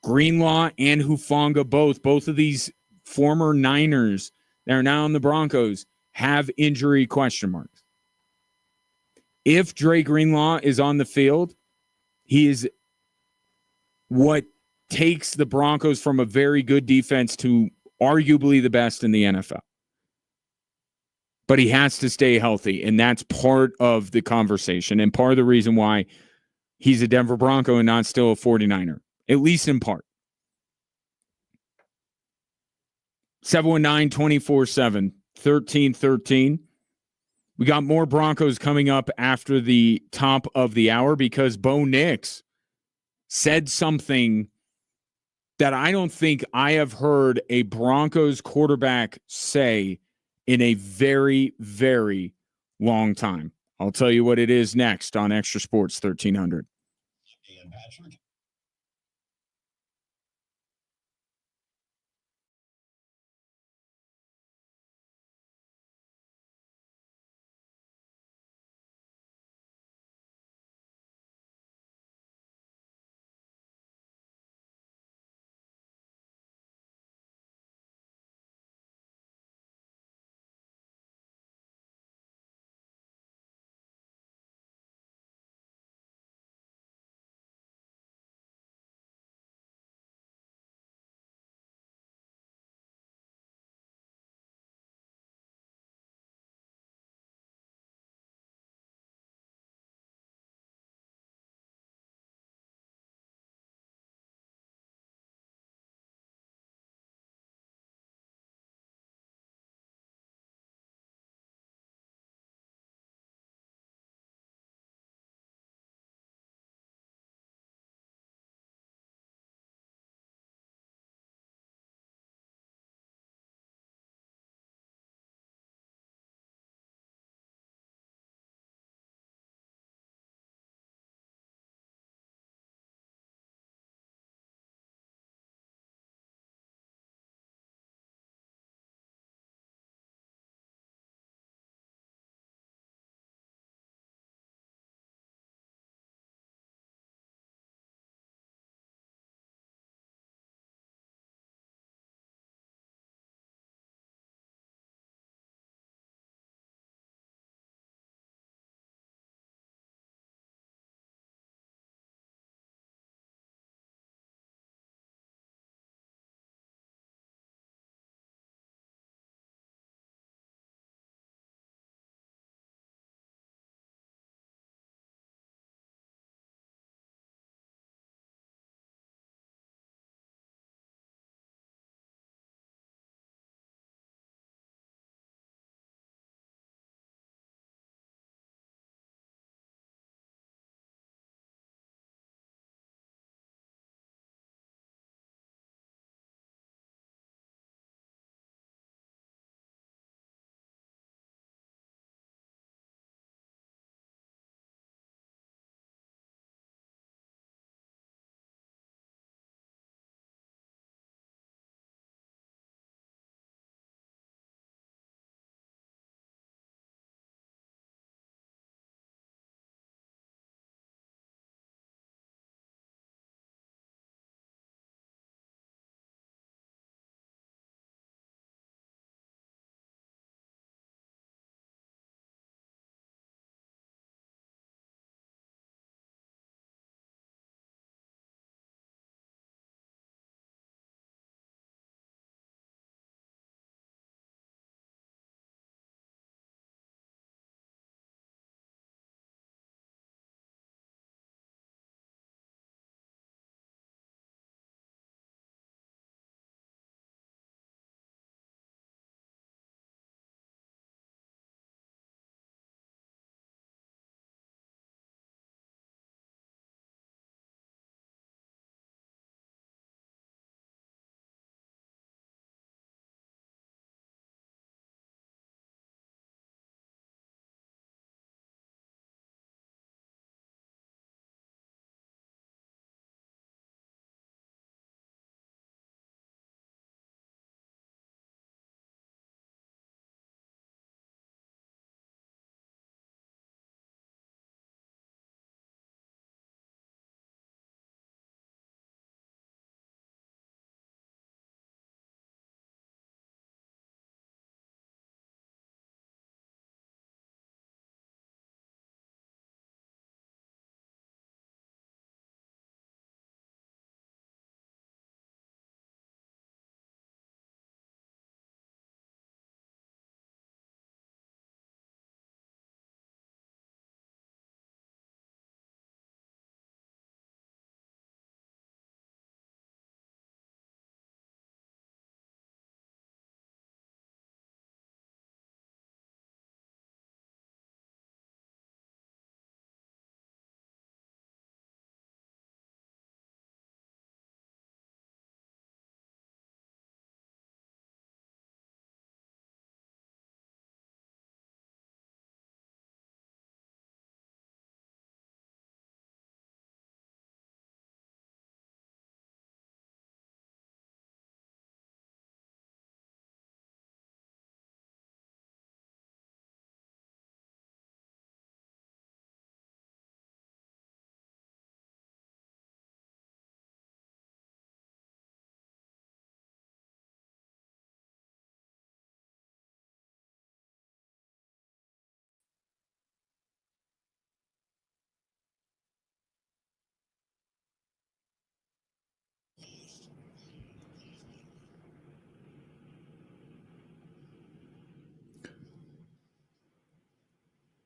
Greenlaw and Hufanga, both of these former Niners that are now in the Broncos, have injury question marks. If Dre Greenlaw is on the field, he is what takes the Broncos from a very good defense to arguably the best in the NFL. But he has to stay healthy, and that's part of the conversation and part of the reason why he's a Denver Bronco and not still a 49er, at least in part. 719-247-1313. We got more Broncos coming up after the top of the hour, because Bo Nix said something that I don't think I have heard a Broncos quarterback say in a very, very long time. I'll tell you what it is next on Extra Sports 1300.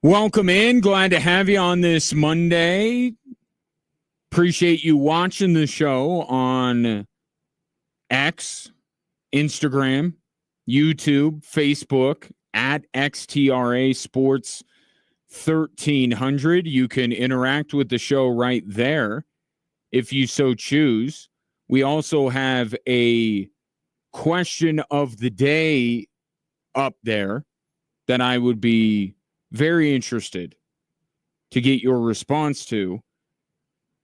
Welcome in. Glad to have you on this Monday. Appreciate you watching the show on X, Instagram, YouTube, Facebook, at XTRA Sports 1300. You can interact with the show right there if you so choose. We also have a question of the day up there that I would be very interested to get your response to.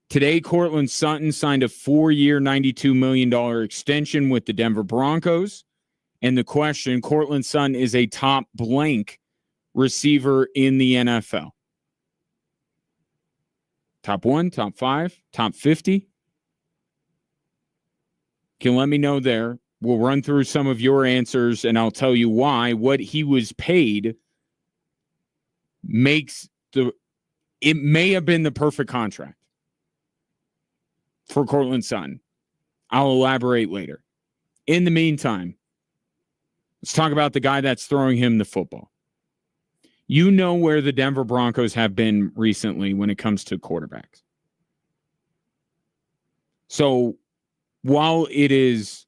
Today, Cortland Sutton signed a 4-year, $92 million extension with the Denver Broncos. And the question, Cortland Sutton is a top blank receiver in the NFL. Top 1, top 5, top 50? Can let me know there. We'll run through some of your answers, and I'll tell you why. What he was paid it may have been the perfect contract for Cortland Sutton. I'll elaborate later. In the meantime, let's talk about the guy that's throwing him the football. You know where the Denver Broncos have been recently when it comes to quarterbacks. So while it is,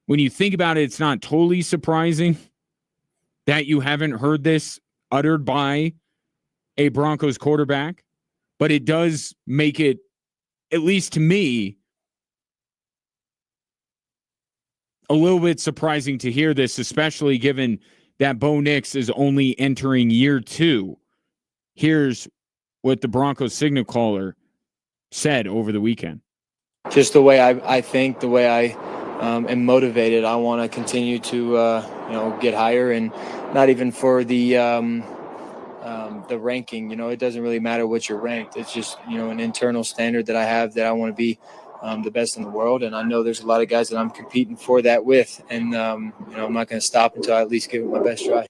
when you think about it, it's not totally surprising that you haven't heard this uttered by a Broncos quarterback, but it does make it, at least to me, a little bit surprising to hear this, especially given that Bo Nix is only entering year 2. Here's what the Broncos signal caller said over the weekend. Just the way I think, the way I am motivated, I want to continue to get higher, and not even for the ranking. It doesn't really matter what you're ranked. It's just an internal standard that I have, that I want to be the best in the world, and I know there's a lot of guys that I'm competing for that with, and I'm not going to stop until I at least give it my best try.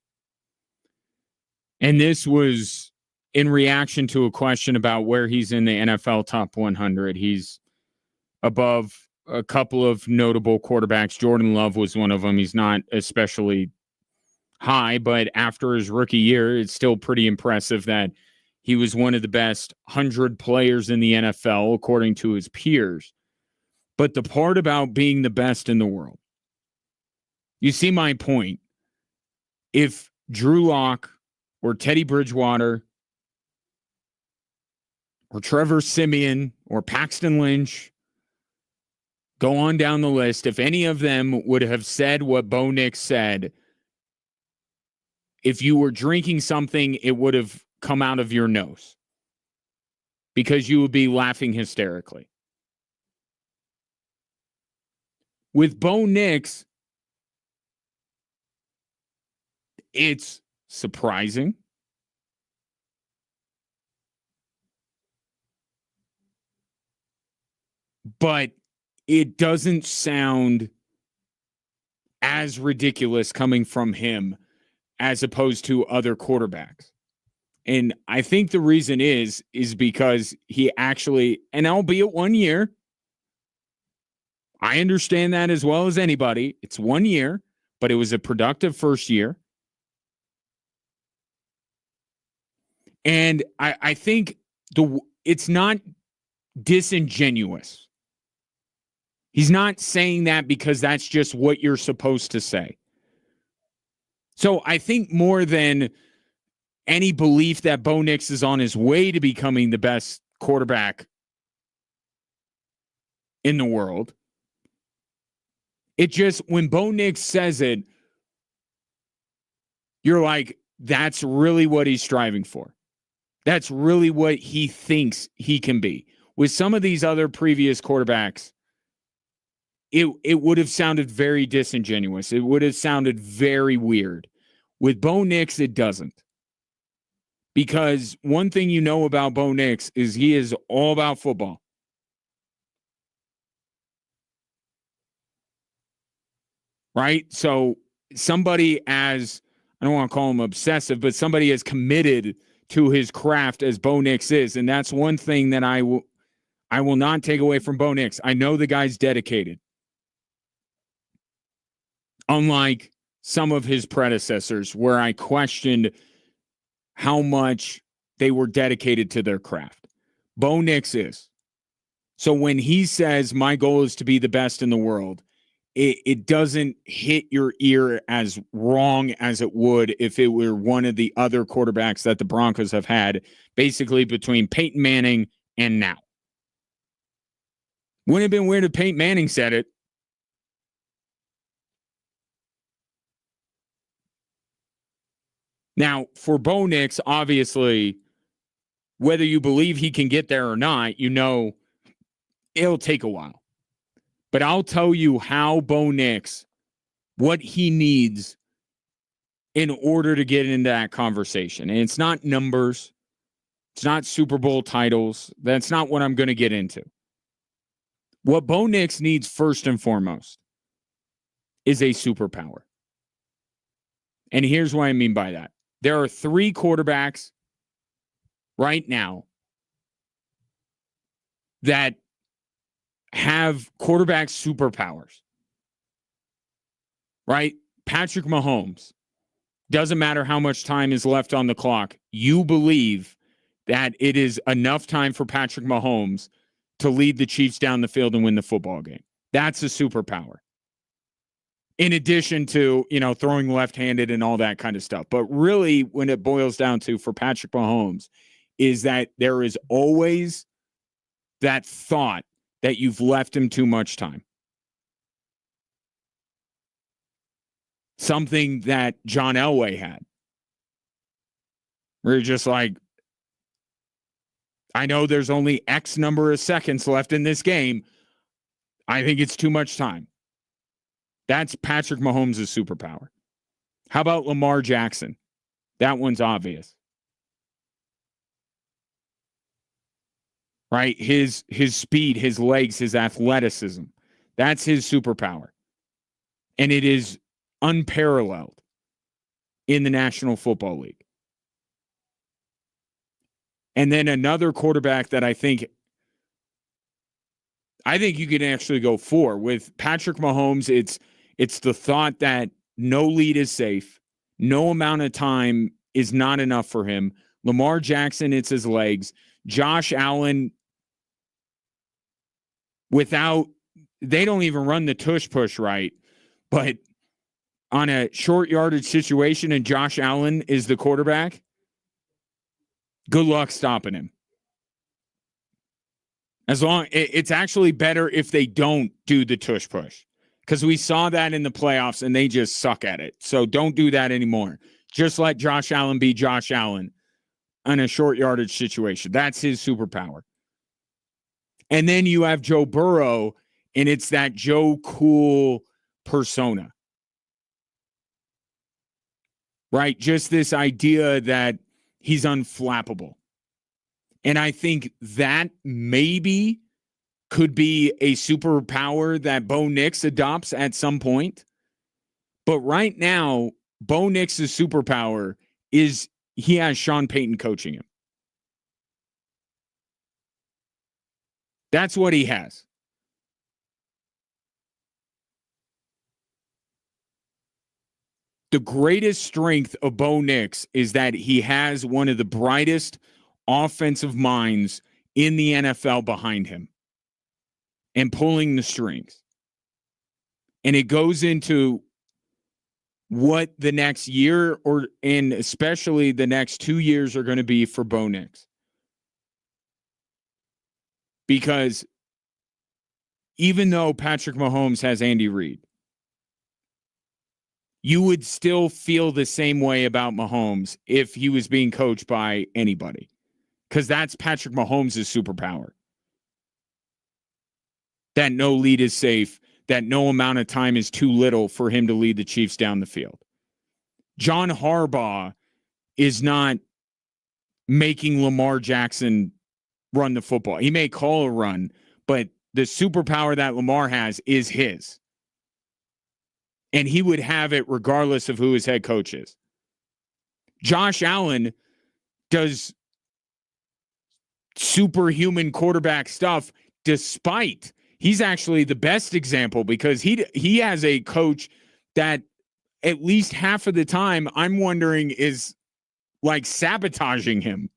And this was in reaction to a question about where he's in the NFL top 100. He's above a couple of notable quarterbacks. Jordan Love was one of them. He's not especially high, but after his rookie year, it's still pretty impressive that he was one of the best 100 players in the NFL, according to his peers. But the part about being the best in the world, you see my point. If Drew Lock or Teddy Bridgewater or Trevor Siemian or Paxton Lynch, go on down the list, if any of them would have said what Bo Nix said, if you were drinking something, it would have come out of your nose because you would be laughing hysterically. With Bo Nix, it's surprising. But it doesn't sound as ridiculous coming from him as opposed to other quarterbacks. And I think the reason is because he actually, and albeit 1 year, I understand that as well as anybody. It's 1 year, but it was a productive first year. And I think it's not disingenuous. He's not saying that because that's just what you're supposed to say. So I think more than any belief that Bo Nix is on his way to becoming the best quarterback in the world, it just, when Bo Nix says it, you're like, that's really what he's striving for. That's really what he thinks he can be. With some of these other previous quarterbacks, it would have sounded very disingenuous. It would have sounded very weird. With Bo Nix, it doesn't. Because one thing you know about Bo Nix is he is all about football. Right? So somebody as, I don't want to call him obsessive, but somebody as committed to his craft as Bo Nix is. And that's one thing that I will not take away from Bo Nix. I know the guy's dedicated. Unlike some of his predecessors, where I questioned how much they were dedicated to their craft. Bo Nix is. So when he says, my goal is to be the best in the world, it doesn't hit your ear as wrong as it would if it were one of the other quarterbacks that the Broncos have had, basically between Peyton Manning and now. Wouldn't have been weird if Peyton Manning said it. Now, for Bo Nix, obviously, whether you believe he can get there or not, you know it'll take a while. But I'll tell you how Bo Nix, what he needs in order to get into that conversation. And it's not numbers. It's not Super Bowl titles. That's not what I'm going to get into. What Bo Nix needs first and foremost is a superpower. And here's what I mean by that. There are 3 quarterbacks right now that have quarterback superpowers, right? Patrick Mahomes. Doesn't matter how much time is left on the clock. You believe that it is enough time for Patrick Mahomes to lead the Chiefs down the field and win the football game. That's a superpower. In addition to, throwing left-handed and all that kind of stuff. But really, when it boils down to for Patrick Mahomes, is that there is always that thought that you've left him too much time. Something that John Elway had. Where you're just like, I know there's only X number of seconds left in this game. I think it's too much time. That's Patrick Mahomes' superpower. How about Lamar Jackson? That one's obvious. Right? His speed, his legs, his athleticism. That's his superpower. And it is unparalleled in the National Football League. And then another quarterback that I think you can actually go for. With Patrick Mahomes, it's the thought that no lead is safe. No amount of time is not enough for him. Lamar Jackson, it's his legs. Josh Allen, they don't even run the tush push right, but on a short yardage situation and Josh Allen is the quarterback, good luck stopping him. It's actually better if they don't do the tush push, because we saw that in the playoffs and they just suck at it. So don't do that anymore. Just let Josh Allen be Josh Allen on a short yardage situation. That's his superpower. And then you have Joe Burrow, and it's that Joe Cool persona. Right? Just this idea that he's unflappable. And I think that maybe could be a superpower that Bo Nix adopts at some point. But right now, Bo Nix's superpower is he has Sean Payton coaching him. That's what he has. The greatest strength of Bo Nix is that he has one of the brightest offensive minds in the NFL behind him and pulling the strings. And it goes into what the next year and especially the next 2 years are going to be for Bo Nix. Because even though Patrick Mahomes has Andy Reid, you would still feel the same way about Mahomes if he was being coached by anybody. Because that's Patrick Mahomes' superpower. That no lead is safe, that no amount of time is too little for him to lead the Chiefs down the field. John Harbaugh is not making Lamar Jackson run the football. He may call a run, but the superpower that Lamar has is his. And he would have it regardless of who his head coach is. Josh Allen does superhuman quarterback stuff despite he's actually the best example because he has a coach that at least half of the time I'm wondering is like sabotaging him.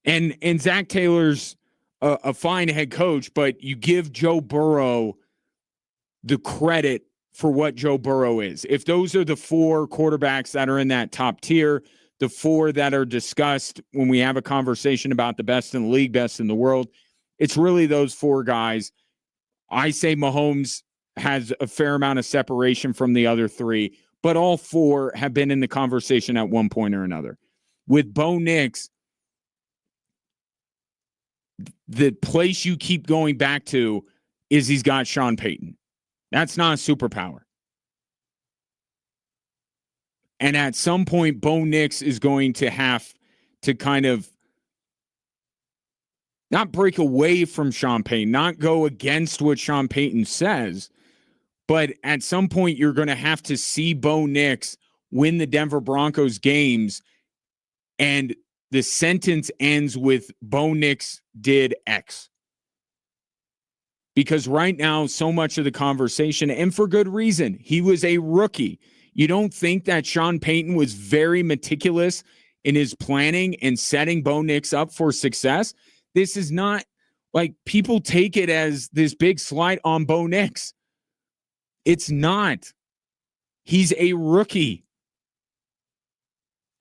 And Zach Taylor's a fine head coach, but you give Joe Burrow the credit for what Joe Burrow is. If those are the 4 quarterbacks that are in that top tier, the 4 that are discussed when we have a conversation about the best in the league, best in the world, it's really those 4 guys. I say Mahomes has a fair amount of separation from the other 3, but all 4 have been in the conversation at one point or another. With Bo Nix, the place you keep going back to is he's got Sean Payton. That's not a superpower. And at some point, Bo Nix is going to have to kind of not break away from Sean Payton, not go against what Sean Payton says, but at some point, you're going to have to see Bo Nix win the Denver Broncos games, and the sentence ends with Bo Nix did X. Because right now, so much of the conversation, and for good reason, he was a rookie. You don't think that Sean Payton was very meticulous in his planning and setting Bo Nix up for success? This is not like people take it as this big slight on Bo Nix. It's not. He's a rookie.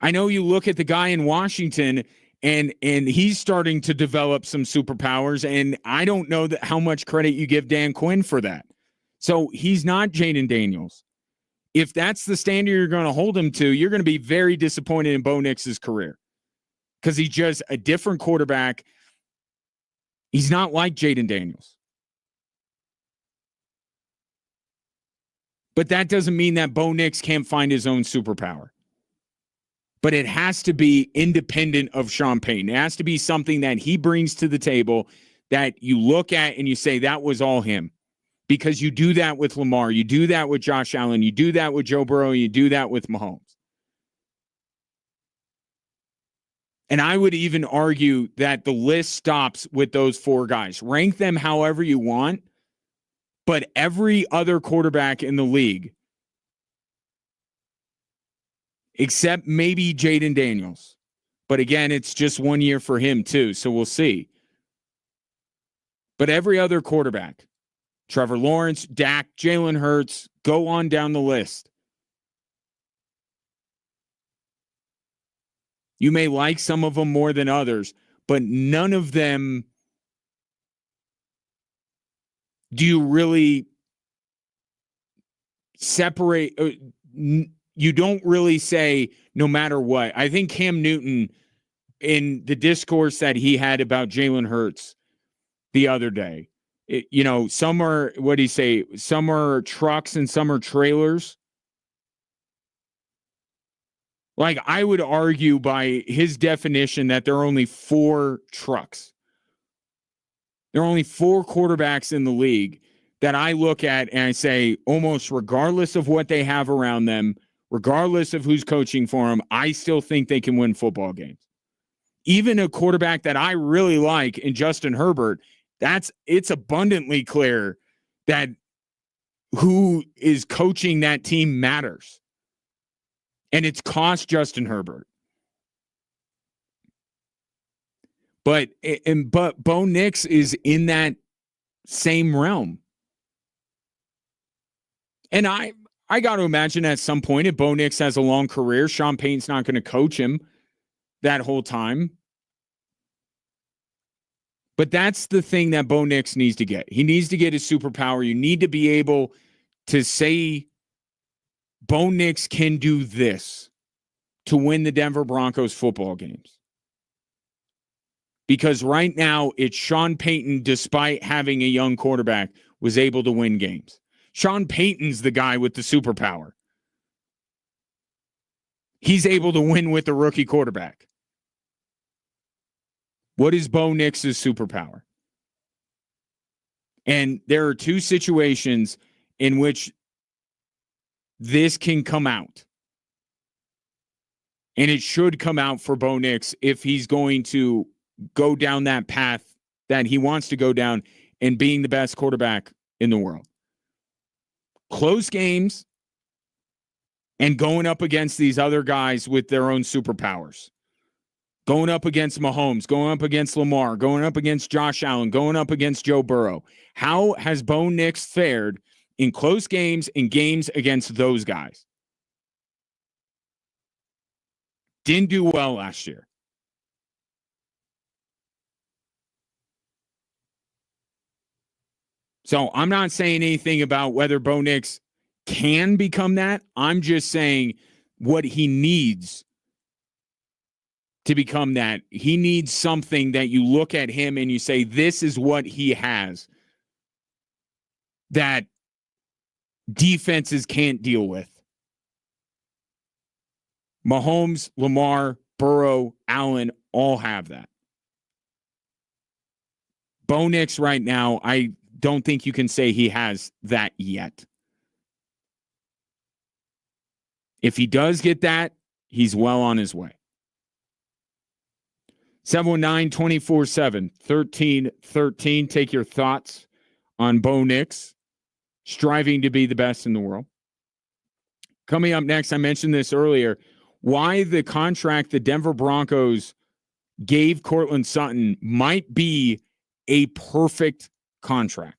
I know you look at the guy in Washington and he's starting to develop some superpowers, and I don't know how much credit you give Dan Quinn for that. So he's not Jaden Daniels. If that's the standard you're going to hold him to, you're going to be very disappointed in Bo Nix's career because he's just a different quarterback. He's not like Jaden Daniels. But that doesn't mean that Bo Nix can't find his own superpower. But it has to be independent of Sean Payton. It has to be something that he brings to the table that you look at and you say, that was all him. Because you do that with Lamar. You do that with Josh Allen. You do that with Joe Burrow. You do that with Mahomes. And I would even argue that the list stops with those 4 guys. Rank them however you want. But every other quarterback in the league, except maybe Jaden Daniels. But again, it's just 1 year for him too, so we'll see. But every other quarterback, Trevor Lawrence, Dak, Jalen Hurts, go on down the list. You may like some of them more than others, but none of them do you really separate. You don't really say no matter what. I think Cam Newton, in the discourse that he had about Jalen Hurts the other day, some are, what do you say? Some are trucks and some are trailers. Like, I would argue by his definition that there are only 4 trucks. There are only 4 quarterbacks in the league that I look at and I say, almost regardless of what they have around them, regardless of who's coaching for them, I still think they can win football games. Even a quarterback that I really like in Justin Herbert, it's abundantly clear that who is coaching that team matters. And it's cost Justin Herbert. But Bo Nix is in that same realm. And I got to imagine at some point, if Bo Nix has a long career, Sean Payton's not going to coach him that whole time. But that's the thing that Bo Nix needs to get. He needs to get his superpower. You need to be able to say Bo Nix can do this to win the Denver Broncos football games. Because right now, it's Sean Payton, despite having a young quarterback, was able to win games. Sean Payton's the guy with the superpower. He's able to win with the rookie quarterback. What is Bo Nix's superpower? And there are 2 situations in which this can come out. And it should come out for Bo Nix if he's going to go down that path that he wants to go down and being the best quarterback in the world. Close games and going up against these other guys with their own superpowers. Going up against Mahomes, going up against Lamar, going up against Josh Allen, going up against Joe Burrow. How has Bo Nix fared in close games and games against those guys? Didn't do well last year. So I'm not saying anything about whether Bo Nix can become that. I'm just saying what he needs to become that. He needs something that you look at him and you say, this is what he has that defenses can't deal with. Mahomes, Lamar, Burrow, Allen all have that. Bo Nix right now, I don't think you can say he has that yet. If he does get that, he's well on his way. 719-247-1313. Take your thoughts on Bo Nix striving to be the best in the world. Coming up next, I mentioned this earlier, why the contract the Denver Broncos gave Courtland Sutton might be a perfect contract.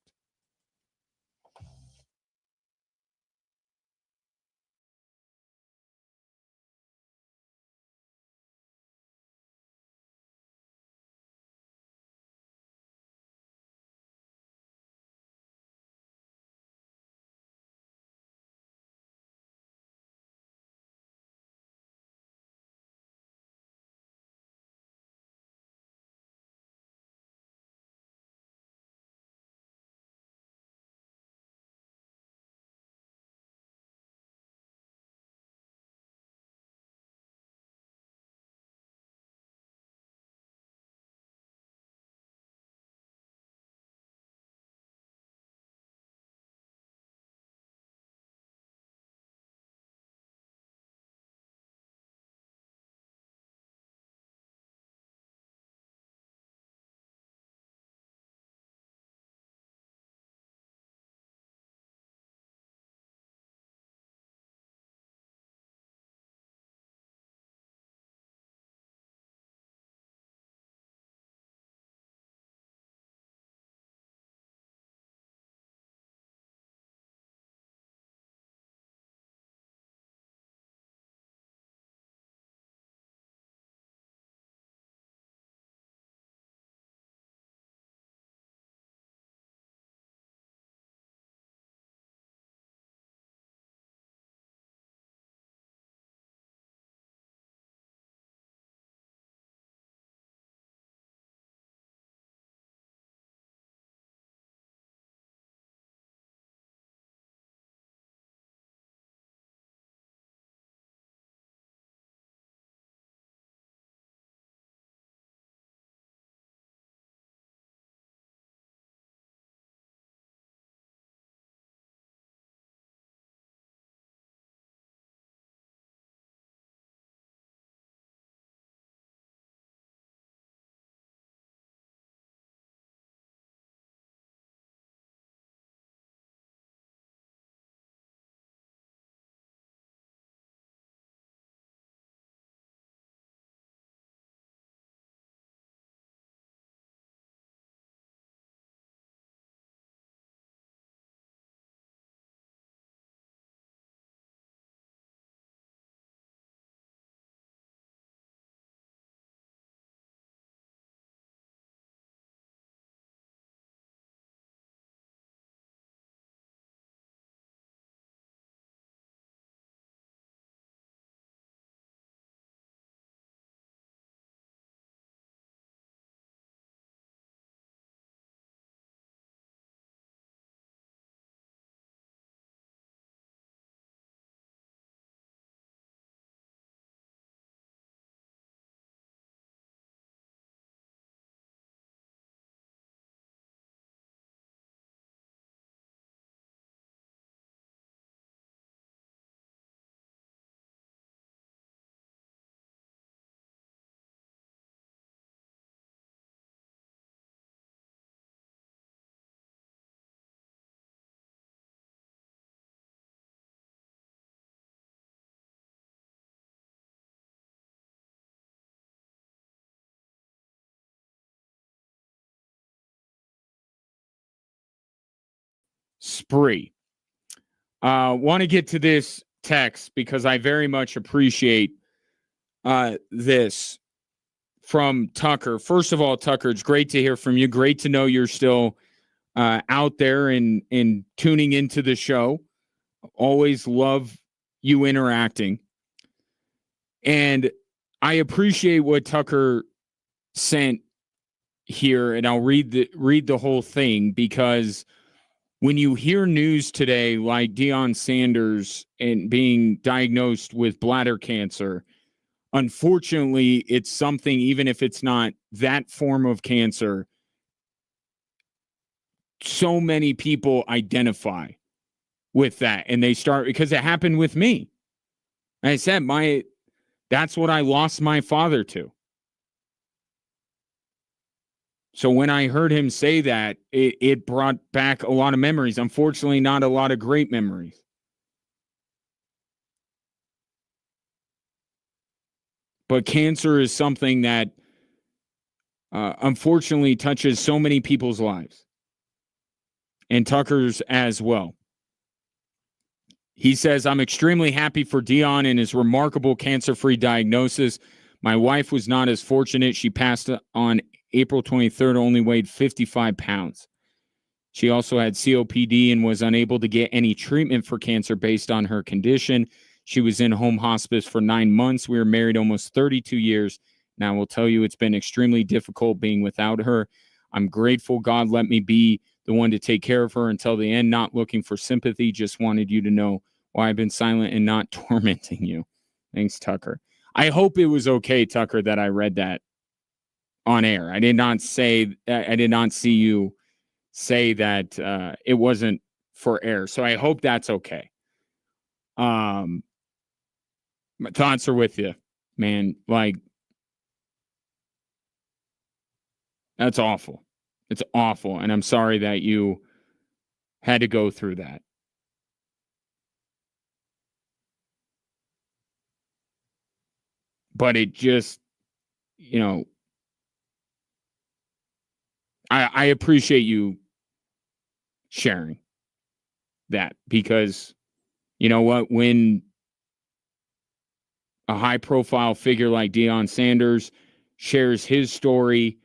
spree. Want to get to this text because I very much appreciate this from Tucker. First of all, Tucker, it's great to hear from you. Great to know you're still out there and tuning into the show. Always love you interacting. And I appreciate what Tucker sent here, and I'll read the whole thing, because when you hear news today like Deion Sanders and being diagnosed with bladder cancer, unfortunately, it's something, even if it's not that form of cancer, so many people identify with that, and they start, because it happened with me. I said, that's what I lost my father to. So when I heard him say that, it brought back a lot of memories. Unfortunately, not a lot of great memories. But cancer is something that unfortunately touches so many people's lives. And Tucker's as well. He says, I'm extremely happy for Deion and his remarkable cancer-free diagnosis. My wife was not as fortunate. She passed on April 23rd, only weighed 55 pounds. She also had COPD and was unable to get any treatment for cancer based on her condition. She was in home hospice for 9 months. We were married almost 32 years. Now, I will tell you, it's been extremely difficult being without her. I'm grateful God let me be the one to take care of her until the end, not looking for sympathy. Just wanted you to know why I've been silent and not tormenting you. Thanks, Tucker. I hope it was okay, Tucker, that I read that on air. I did not see you say that it wasn't for air. So I hope that's okay. My thoughts are with you, man. Like, that's awful. It's awful. And I'm sorry that you had to go through that. But it just, I appreciate you sharing that, because you know what? When a high-profile figure like Deion Sanders shares his story,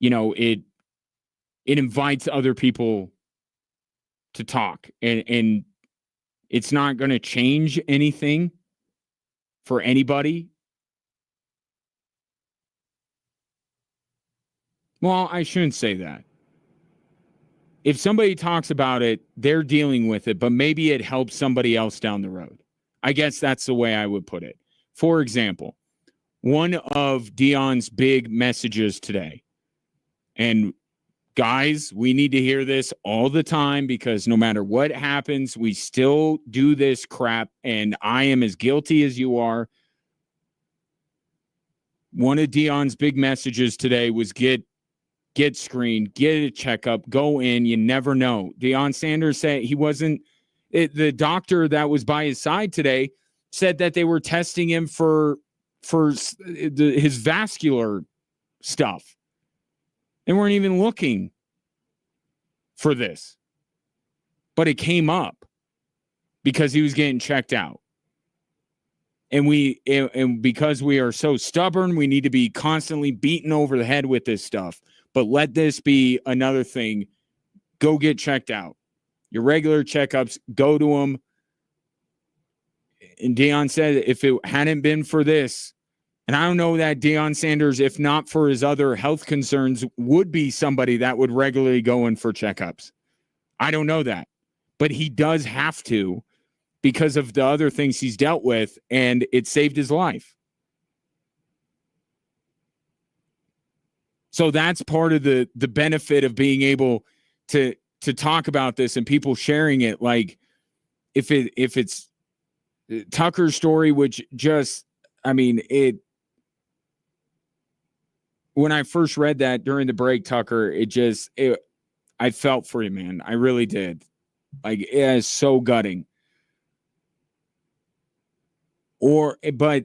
it invites other people to talk, and it's not going to change anything for anybody. Well, I shouldn't say that. If somebody talks about it, they're dealing with it, but maybe it helps somebody else down the road. I guess that's the way I would put it. For example, one of Deion's big messages today, and guys, we need to hear this all the time, because no matter what happens, we still do this crap, and I am as guilty as you are. One of Deion's big messages today was get screened, get a checkup, go in. You never know. Deion Sanders said he wasn't. The doctor that was by his side today said that they were testing him for his vascular stuff. They weren't even looking for this, but it came up because he was getting checked out. And because we are so stubborn, we need to be constantly beaten over the head with this stuff. But let this be another thing. Go get checked out. Your regular checkups, go to them. And Deion said if it hadn't been for this, and I don't know that Deion Sanders, if not for his other health concerns, would be somebody that would regularly go in for checkups. I don't know that. But he does have to, because of the other things he's dealt with, and it saved his life. So that's part of the benefit of being able to talk about this and people sharing it. Like, if it's Tucker's story, which just, when I first read that during the break, Tucker, I felt for you, man. I really did. Like, it is so gutting. But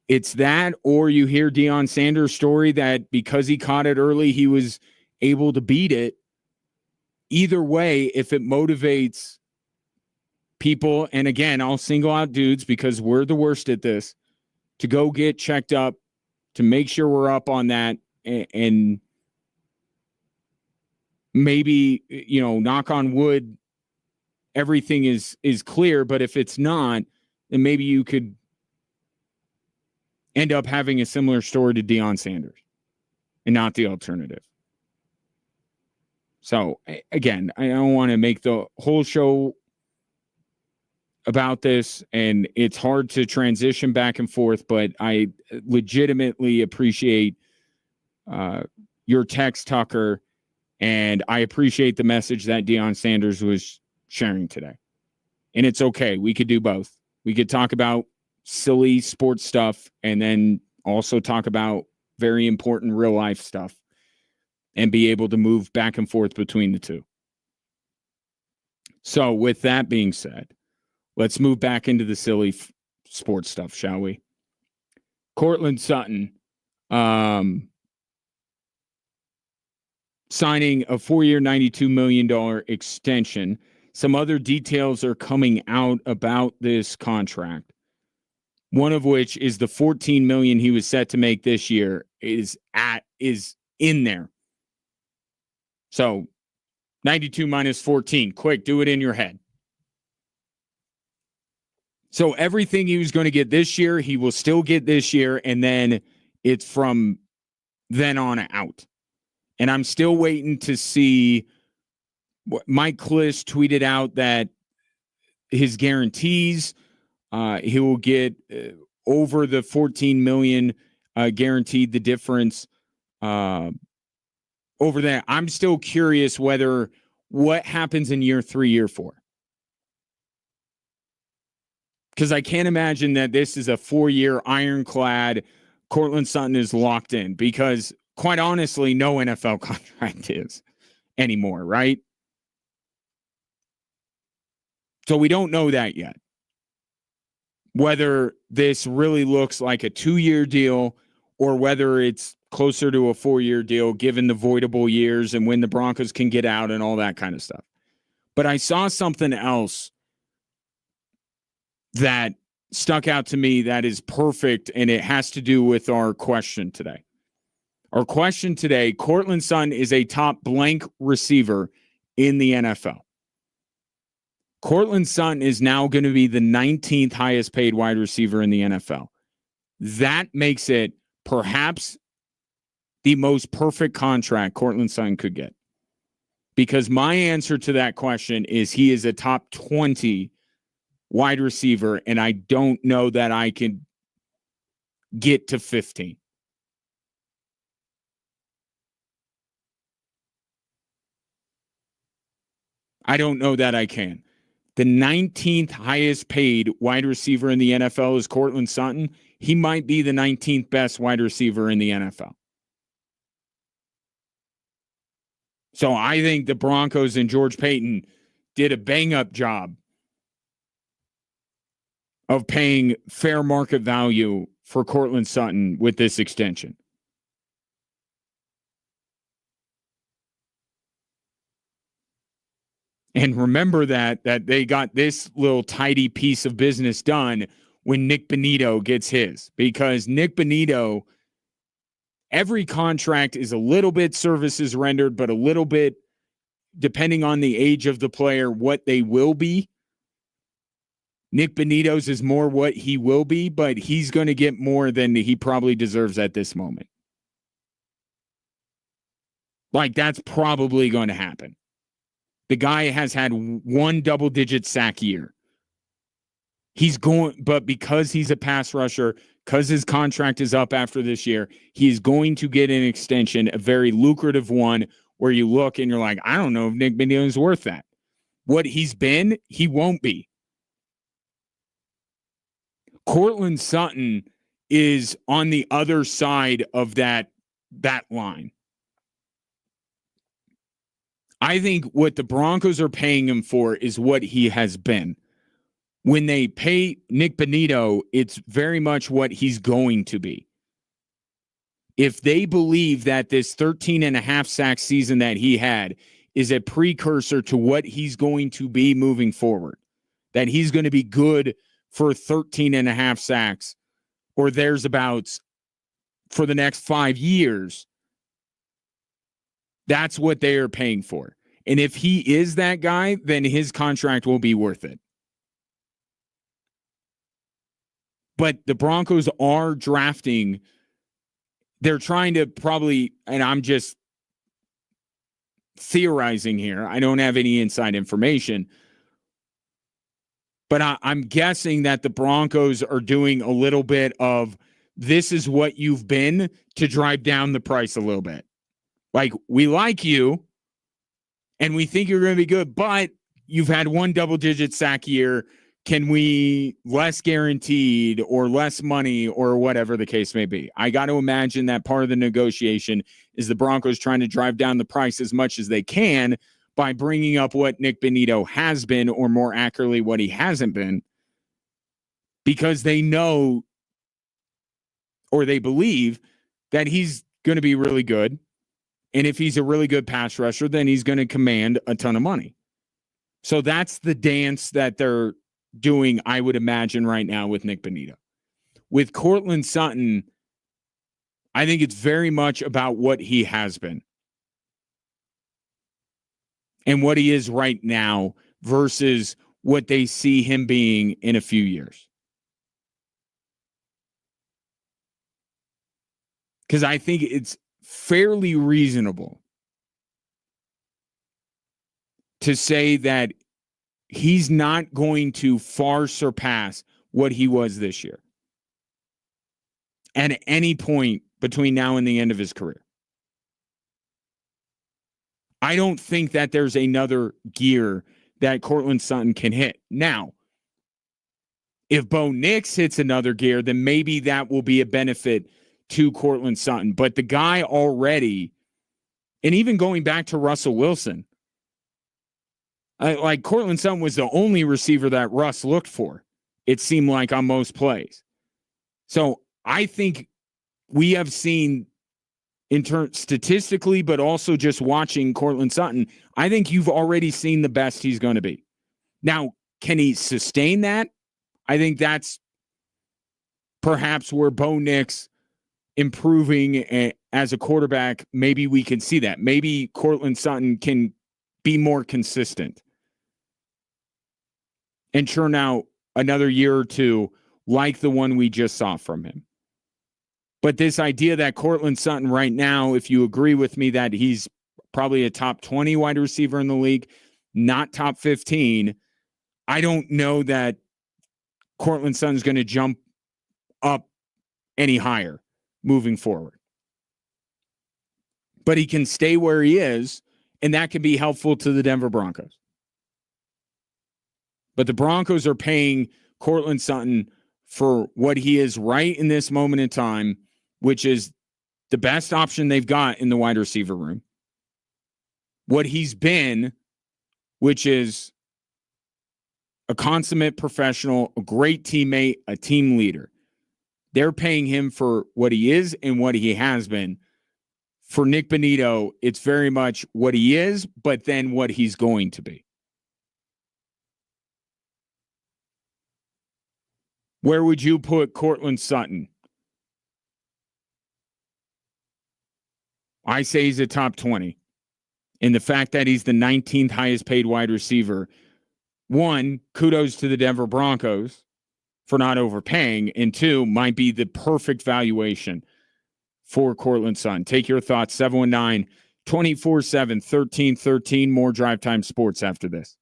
it's that, or you hear Deion Sanders' story that because he caught it early, he was able to beat it, either way, if it motivates people, and again, I'll single out dudes because we're the worst at this, to go get checked up, to make sure we're up on that, and maybe, knock on wood, everything is clear. But if it's not, then maybe you could end up having a similar story to Deion Sanders and not the alternative. So, again, I don't want to make the whole show about this, and it's hard to transition back and forth, but I legitimately appreciate your text, Tucker, and I appreciate the message that Deion Sanders was sharing today. And it's okay. We could do both. We could talk about silly sports stuff and then also talk about very important real life stuff and be able to move back and forth between the two. So with that being said, let's move back into the silly sports stuff, shall we? Courtland Sutton signing a 4-year, $92 million extension. Some other details are coming out about this contract. One of which is the $14 million he was set to make this year is in there. So 92 minus 14. Quick, do it in your head. So everything he was going to get this year, he will still get this year, and then it's from then on out. And I'm still waiting to see what Mike Kliss tweeted out that his guarantees, he will get over the $14 million guaranteed, the difference over there. I'm still curious what happens in year 3, year 4. Because I can't imagine that this is a 4-year ironclad Courtland Sutton is locked in, because quite honestly, no NFL contract is anymore, right? So we don't know that yet. Whether this really looks like a 2-year deal or whether it's closer to a 4-year deal, given the voidable years and when the Broncos can get out and all that kind of stuff. But I saw something else that stuck out to me that is perfect, and it has to do with our question today. Our question today, Courtland Sutton is a top blank receiver in the NFL. Courtland Sutton is now going to be the 19th highest paid wide receiver in the NFL. That makes it perhaps the most perfect contract Courtland Sutton could get. Because my answer to that question is he is a top 20 wide receiver, and I don't know that I can get to 15. I don't know that I can. The 19th highest paid wide receiver in the NFL is Courtland Sutton. He might be the 19th best wide receiver in the NFL. So I think the Broncos and George Paton did a bang-up job of paying fair market value for Courtland Sutton with this extension. And remember that they got this little tidy piece of business done when Nick Bonito gets his. Because Nick Bonito, every contract is a little bit services rendered, but a little bit, depending on the age of the player, what they will be. Nick Bonito's is more what he will be, but he's going to get more than he probably deserves at this moment. Like, that's probably going to happen. The guy has had 1 double-digit sack year. But because he's a pass rusher, because his contract is up after this year, he is going to get an extension, a very lucrative one, where you look and you're like, I don't know if Nick Bonito is worth that. What he's been, he won't be. Courtland Sutton is on the other side of that line. I think what the Broncos are paying him for is what he has been. When they pay Nick Bonito, it's very much what he's going to be. If they believe that this 13.5 sack season that he had is a precursor to what he's going to be moving forward. That he's going to be good for 13 and a half sacks or thereabouts for the next 5 years. That's what they are paying for. And if he is that guy, then his contract will be worth it. But the Broncos are drafting. They're trying to probably, and I'm just theorizing here. I don't have any inside information. But I'm guessing that the Broncos are doing a little bit of, this is what you've been, to drive down the price a little bit. Like, we like you, and we think you're going to be good, but you've had one double-digit sack year. Can we less guaranteed or less money or whatever the case may be? I got to imagine that part of the negotiation is the Broncos trying to drive down the price as much as they can by bringing up what Nick Bonitto has been, or more accurately, what he hasn't been, because they know, or they believe, that he's going to be really good. And if he's a really good pass rusher, then he's going to command a ton of money. So that's the dance that they're doing, I would imagine, right now with Nick Bonitto. With Courtland Sutton, I think it's very much about what he has been and what he is right now versus what they see him being in a few years. Because I think it's fairly reasonable to say that he's not going to far surpass what he was this year at any point between now and the end of his career. I don't think that there's another gear that Courtland Sutton can hit. Now, if Bo Nix hits another gear, then maybe that will be a benefit to Courtland Sutton. But the guy already, and even going back to Russell Wilson, like Courtland Sutton was the only receiver that Russ looked for, it seemed like, on most plays. So I think we have seen, in terms statistically, but also just watching Courtland Sutton, I think you've already seen the best he's going to be. Now, can he sustain that? I think that's perhaps where Bo Nix improving as a quarterback, maybe we can see that. Maybe Courtland Sutton can be more consistent and churn out another year or two like the one we just saw from him. But this idea that Courtland Sutton right now, if you agree with me that he's probably a top 20 wide receiver in the league, not top 15, I don't know that Courtland Sutton's going to jump up any higher moving forward. But he can stay where he is, and that can be helpful to the Denver Broncos. But the Broncos are paying Courtland Sutton for what he is right in this moment in time, which is the best option they've got in the wide receiver room. What he's been, which is a consummate professional, a great teammate, a team leader. They're paying him for what he is and what he has been. For Nick Bonitto, it's very much what he is, but then what he's going to be. Where would you put Courtland Sutton? I say he's a top 20. And the fact that he's the 19th highest paid wide receiver, one, kudos to the Denver Broncos for not overpaying, and two, might be the perfect valuation for Courtland Sutton. Take your thoughts, 719-247-1313. More Drive Time Sports after this.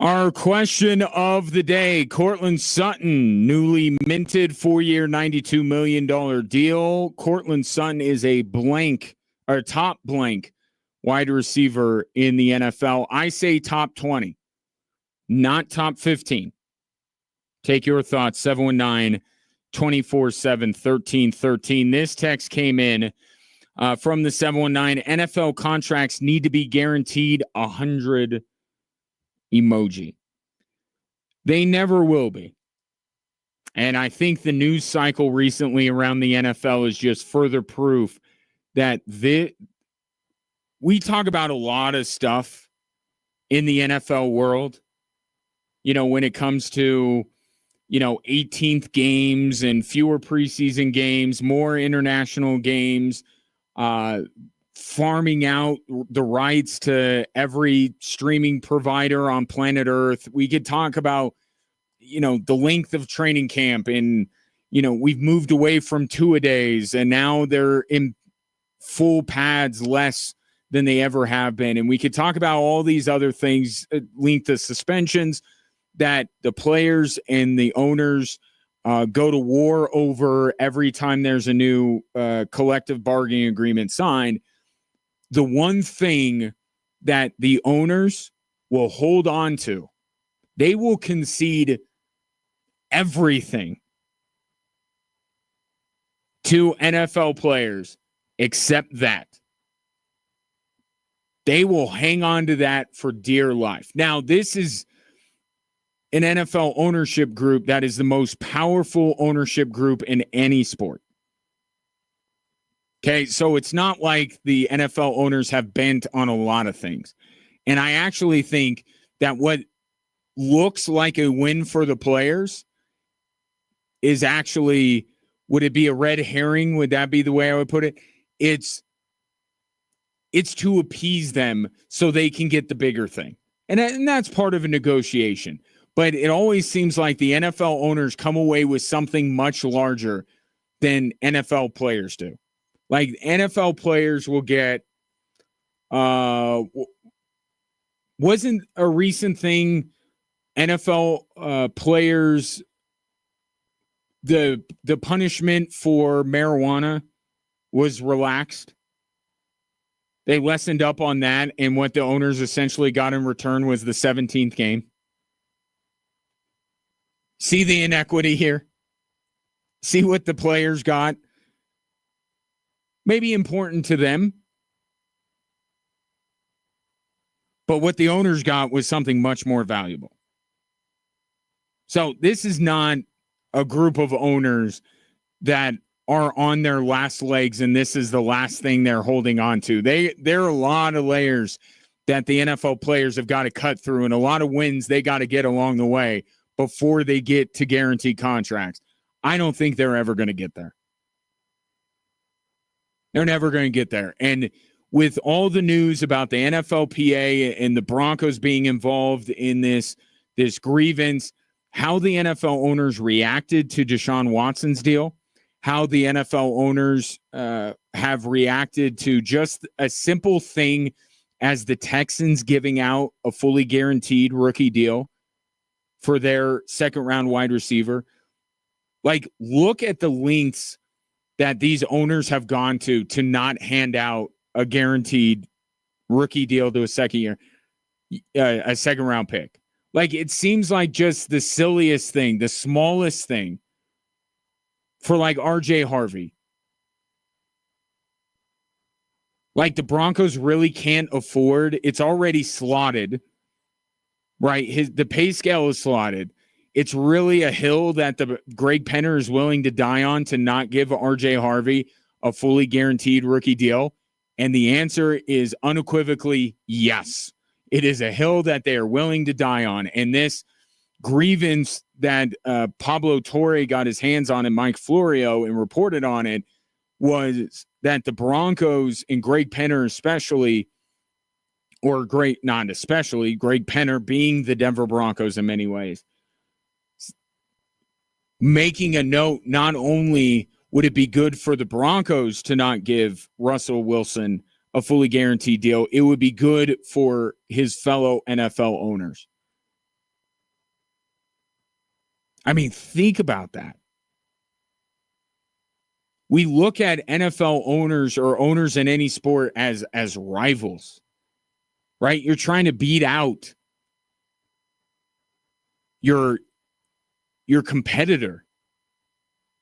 Our question of the day, Cortland Sutton, newly minted 4-year, $92 million deal. Cortland Sutton is a top blank wide receiver in the NFL. I say top 20, not top 15. Take your thoughts, 719-247-1313. This text came in from the 719. NFL contracts need to be guaranteed 100 emoji. They never will be. And I think the news cycle recently around the NFL is just further proof that we talk about a lot of stuff in the NFL world, when it comes to, 18th games and fewer preseason games, more international games, farming out the rights to every streaming provider on planet Earth. We could talk about, the length of training camp, and, we've moved away from two-a-days, and now they're in full pads less than they ever have been. And we could talk about all these other things, length of suspensions that the players and the owners go to war over every time there's a new collective bargaining agreement signed. The one thing that the owners will hold on to, they will concede everything to NFL players except that. They will hang on to that for dear life. Now, this is an NFL ownership group that is the most powerful ownership group in any sport. Okay, so it's not like the NFL owners have bent on a lot of things. And I actually think that what looks like a win for the players is actually, would it be a red herring? Would that be the way I would put it? It's to appease them so they can get the bigger thing. And that's part of a negotiation. But it always seems like the NFL owners come away with something much larger than NFL players do. Like NFL players will get, wasn't a recent thing, NFL players, the punishment for marijuana was relaxed. They lessened up on that, and what the owners essentially got in return was the 17th game. See the inequity here? See what the players got? Maybe important to them, but what the owners got was something much more valuable. So this is not a group of owners that are on their last legs and this is the last thing they're holding on to. There are a lot of layers that the NFL players have got to cut through and a lot of wins they got to get along the way before they get to guaranteed contracts. I don't think they're ever going to get there. They're never going to get there. And with all the news about the NFLPA and the Broncos being involved in this grievance, how the NFL owners reacted to Deshaun Watson's deal, how the NFL owners have reacted to just a simple thing as the Texans giving out a fully guaranteed rookie deal for their second-round wide receiver. Like, look at the lengths that these owners have gone to not hand out a guaranteed rookie deal to a second-round pick. Like, it seems like just the silliest thing, the smallest thing for, like, RJ Harvey. Like, the Broncos really can't afford, it's already slotted, right? The pay scale is slotted. It's really a hill that the Greg Penner is willing to die on to not give RJ Harvey a fully guaranteed rookie deal. And the answer is unequivocally yes. It is a hill that they are willing to die on. And this grievance that Pablo Torre got his hands on and Mike Florio and reported on it was that the Broncos and Greg Penner especially, or not especially, Greg Penner being the Denver Broncos in many ways, making a note, not only would it be good for the Broncos to not give Russell Wilson a fully guaranteed deal, it would be good for his fellow NFL owners. I mean, think about that. We look at NFL owners or owners in any sport as rivals, right? You're trying to beat out your competitor.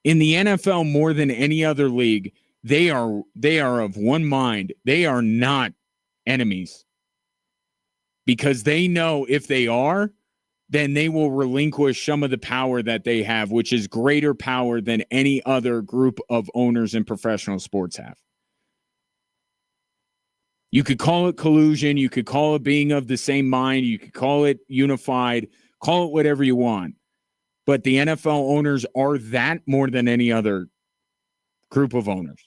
In the NFL, more than any other league, they are of one mind. They are not enemies, because they know if they are, then they will relinquish some of the power that they have, which is greater power than any other group of owners in professional sports have. You could call it collusion. You could call it being of the same mind. You could call it unified. Call it whatever you want. But the NFL owners are that more than any other group of owners.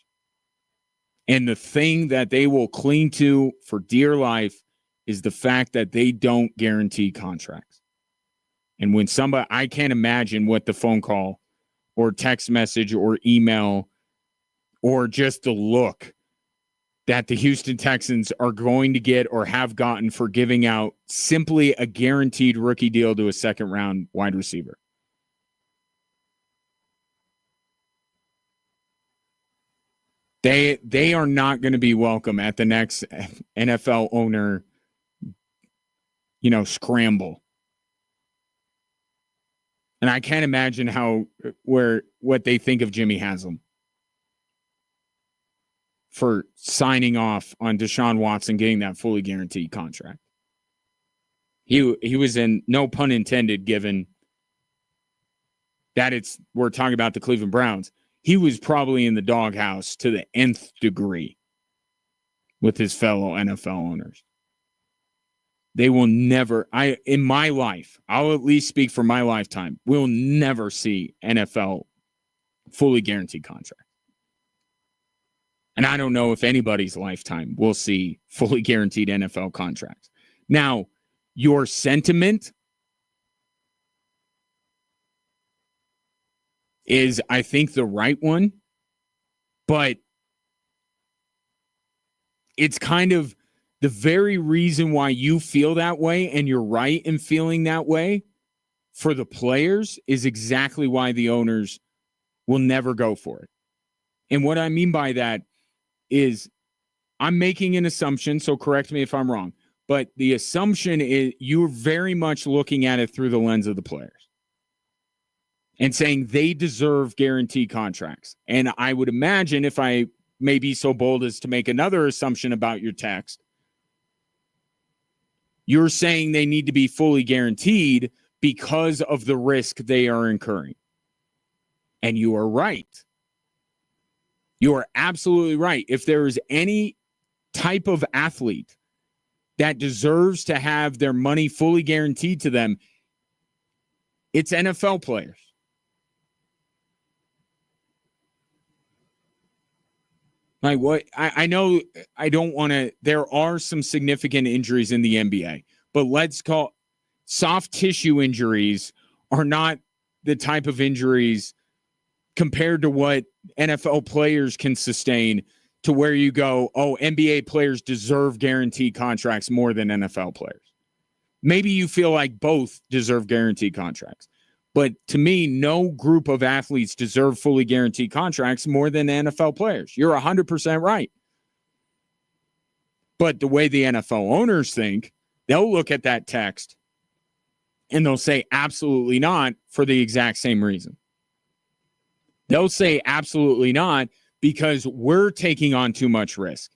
And the thing that they will cling to for dear life is the fact that they don't guarantee contracts. And when somebody, I can't imagine what the phone call or text message or email or just the look that the Houston Texans are going to get or have gotten for giving out simply a guaranteed rookie deal to a second-round wide receiver. They are not going to be welcome at the next NFL owner, scramble. And I can't imagine what they think of Jimmy Haslam for signing off on Deshaun Watson getting that fully guaranteed contract. He was in, no pun intended, given that we're talking about the Cleveland Browns. He was probably in the doghouse to the nth degree with his fellow NFL owners. They will never, in my life, I'll at least speak for my lifetime, we'll never see NFL fully guaranteed contract. And I don't know if anybody's lifetime will see fully guaranteed NFL contracts. Now, your sentiment is, I think, the right one, but it's kind of the very reason why you feel that way, and you're right in feeling that way for the players, is exactly why the owners will never go for it. And what I mean by that is, I'm making an assumption, so correct me if I'm wrong, but the assumption is you're very much looking at it through the lens of the players and saying they deserve guaranteed contracts. And I would imagine, if I may be so bold as to make another assumption about your text, you're saying they need to be fully guaranteed because of the risk they are incurring. And you are right. You are absolutely right. If there is any type of athlete that deserves to have their money fully guaranteed to them, it's NFL players. Like, what I know, I don't want to, there are some significant injuries in the NBA, but let's call soft tissue injuries are not the type of injuries compared to what NFL players can sustain, to where you go, oh, NBA players deserve guaranteed contracts more than NFL players. Maybe you feel like both deserve guaranteed contracts. But to me, no group of athletes deserve fully guaranteed contracts more than NFL players. You're 100% right. But the way the NFL owners think, they'll look at that text and they'll say absolutely not, for the exact same reason. They'll say absolutely not because we're taking on too much risk.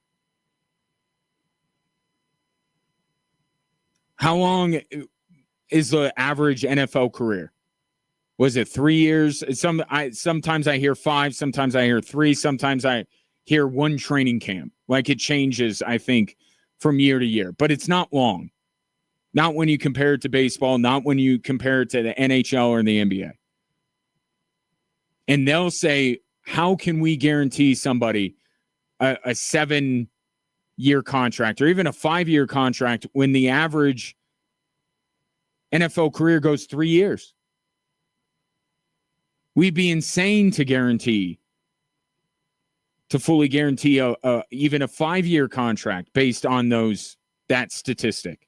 How long is the average NFL career? Was it 3 years? Sometimes I hear 5, sometimes I hear 3, sometimes I hear 1 training camp. Like, it changes, I think, from year to year. But it's not long. Not when you compare it to baseball, not when you compare it to the NHL or the NBA. And they'll say, how can we guarantee somebody a 7-year contract or even a 5-year contract when the average NFL career goes 3 years? We'd be insane to fully guarantee even a 5-year contract based on that statistic.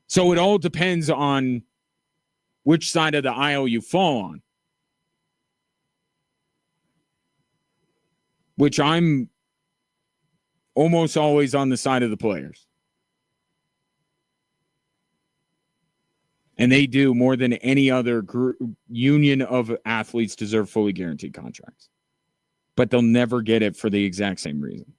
So it all depends on which side of the aisle you fall on. Which I'm almost always on the side of the players. And they do more than any other union of athletes deserve fully guaranteed contracts. But they'll never get it for the exact same reason.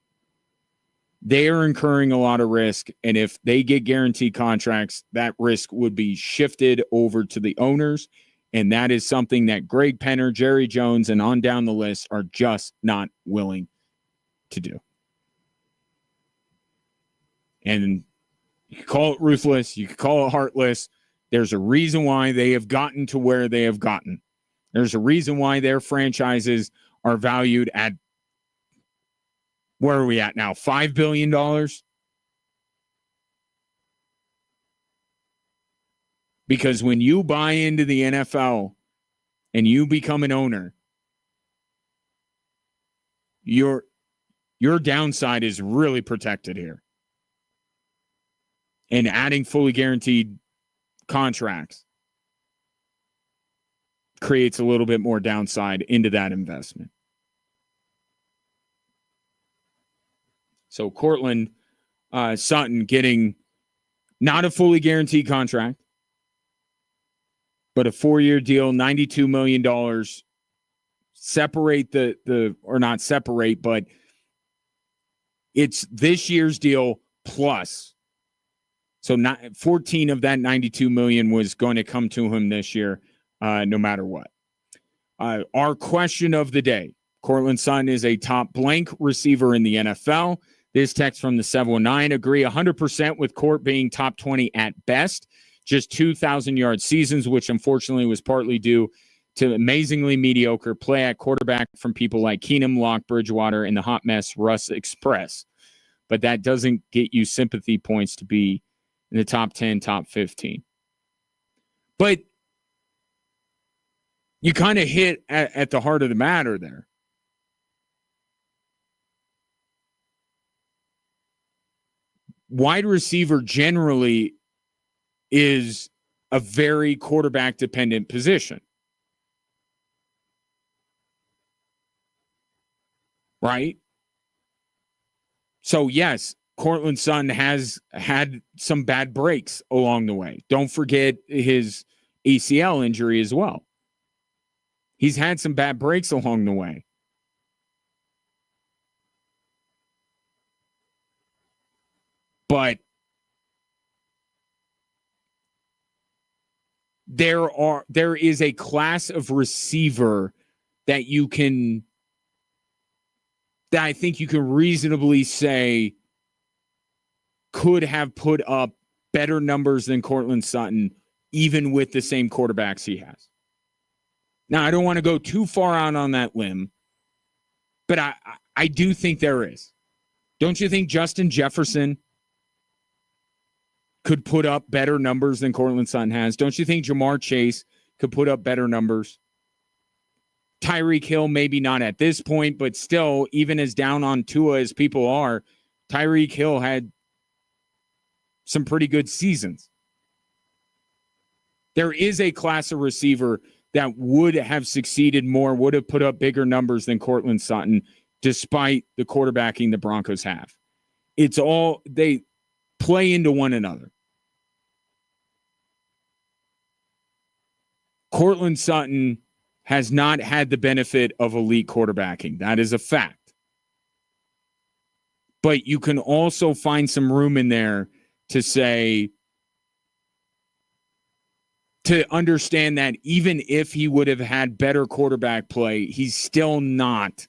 They are incurring a lot of risk, and if they get guaranteed contracts, that risk would be shifted over to the owners, and that is something that Greg Penner, Jerry Jones, and on down the list are just not willing to do. And you can call it ruthless, you can call it heartless. There's a reason why they have gotten to where they have gotten. There's a reason why their franchises are valued at, where are we at now? $5 billion? Because when you buy into the NFL and you become an owner, your downside is really protected here. And adding fully guaranteed contracts creates a little bit more downside into that investment. So Courtland Sutton getting not a fully guaranteed contract, but a 4-year deal, $92 million. Separate or not separate, but it's this year's deal plus. So 14 of that $92 million was going to come to him this year, no matter what. Our question of the day: Courtland Sutton is a top blank receiver in the NFL. This text from the 719: agree 100% with Court being top 20 at best. Just 2,000-yard seasons, which unfortunately was partly due to amazingly mediocre play at quarterback from people like Keenum, Locke, Bridgewater, and the hot mess Russ Express. But that doesn't get you sympathy points to be in the top 10, top 15. But you kind of hit at the heart of the matter there. Wide receiver generally is a very quarterback-dependent position. Right? So, yes, Courtland Sutton has had some bad breaks along the way. Don't forget his ACL injury as well. He's had some bad breaks along the way. But there is a class of receiver that I think you can reasonably say could have put up better numbers than Courtland Sutton, even with the same quarterbacks he has. Now, I don't want to go too far out on that limb, but I do think there is. Don't you think Justin Jefferson could put up better numbers than Courtland Sutton has? Don't you think Jamar Chase could put up better numbers? Tyreek Hill, maybe not at this point, but still, even as down on Tua as people are, Tyreek Hill had some pretty good seasons. There is a class of receiver that would have succeeded more, would have put up bigger numbers than Courtland Sutton, despite the quarterbacking the Broncos have. It's all, they play into one another. Courtland Sutton has not had the benefit of elite quarterbacking. That is a fact. But you can also find some room in there to say, to understand that even if he would have had better quarterback play, he's still not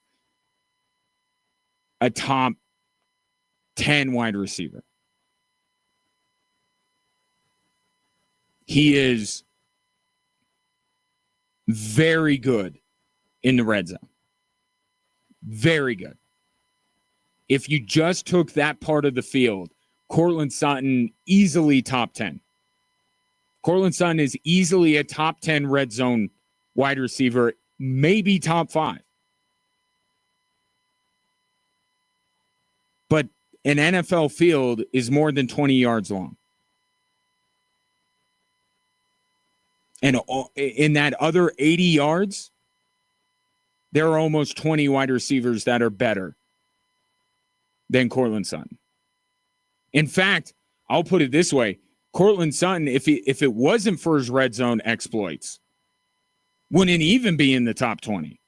a top 10 wide receiver. He is very good in the red zone. Very good. If you just took that part of the field, Courtland Sutton easily top 10. Courtland Sutton is easily a top 10 red zone wide receiver, maybe top 5. But an NFL field is more than 20 yards long. And in that other 80 yards, there are almost 20 wide receivers that are better than Cortland Sutton. In fact, I'll put it this way. Cortland Sutton, if it wasn't for his red zone exploits, wouldn't even be in the top 20.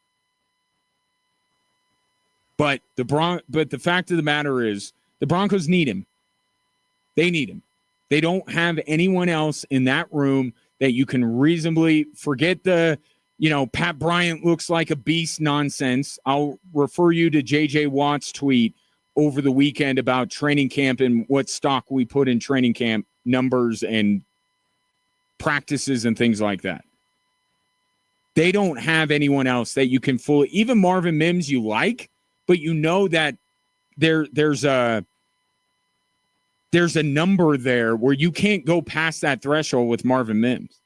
But the fact of the matter is the Broncos need him. They need him. They don't have anyone else in that room that you can reasonably forget the, Pat Bryant looks like a beast nonsense. I'll refer you to J.J. Watt's tweet over the weekend about training camp and what stock we put in training camp numbers and practices and things like that. They don't have anyone else that you can fully, even Marvin Mims you like, but you know that there's a number there where you can't go past that threshold with Marvin Mims.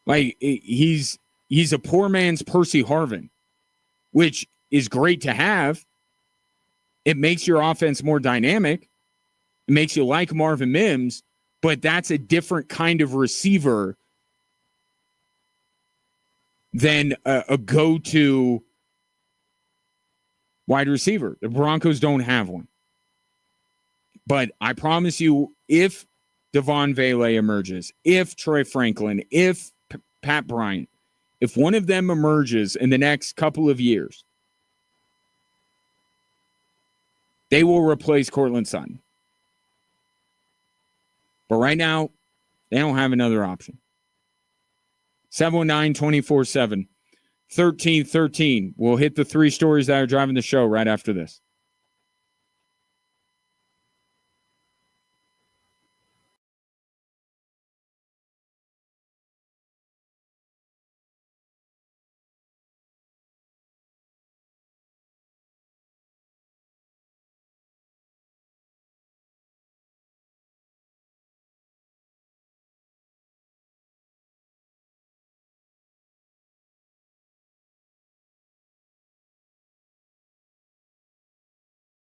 Like he's a poor man's Percy Harvin, which is great to have. It makes your offense more dynamic. It makes you like Marvin Mims, but that's a different kind of receiver than a go-to wide receiver. The Broncos don't have one. But I promise you, if Devon Vele emerges, if Troy Franklin, if Pat Bryant, if one of them emerges in the next couple of years, they will replace Cortland Sutton. But right now, they don't have another option. 719-24-7. 1313. We'll hit the three stories that are driving the show right after this.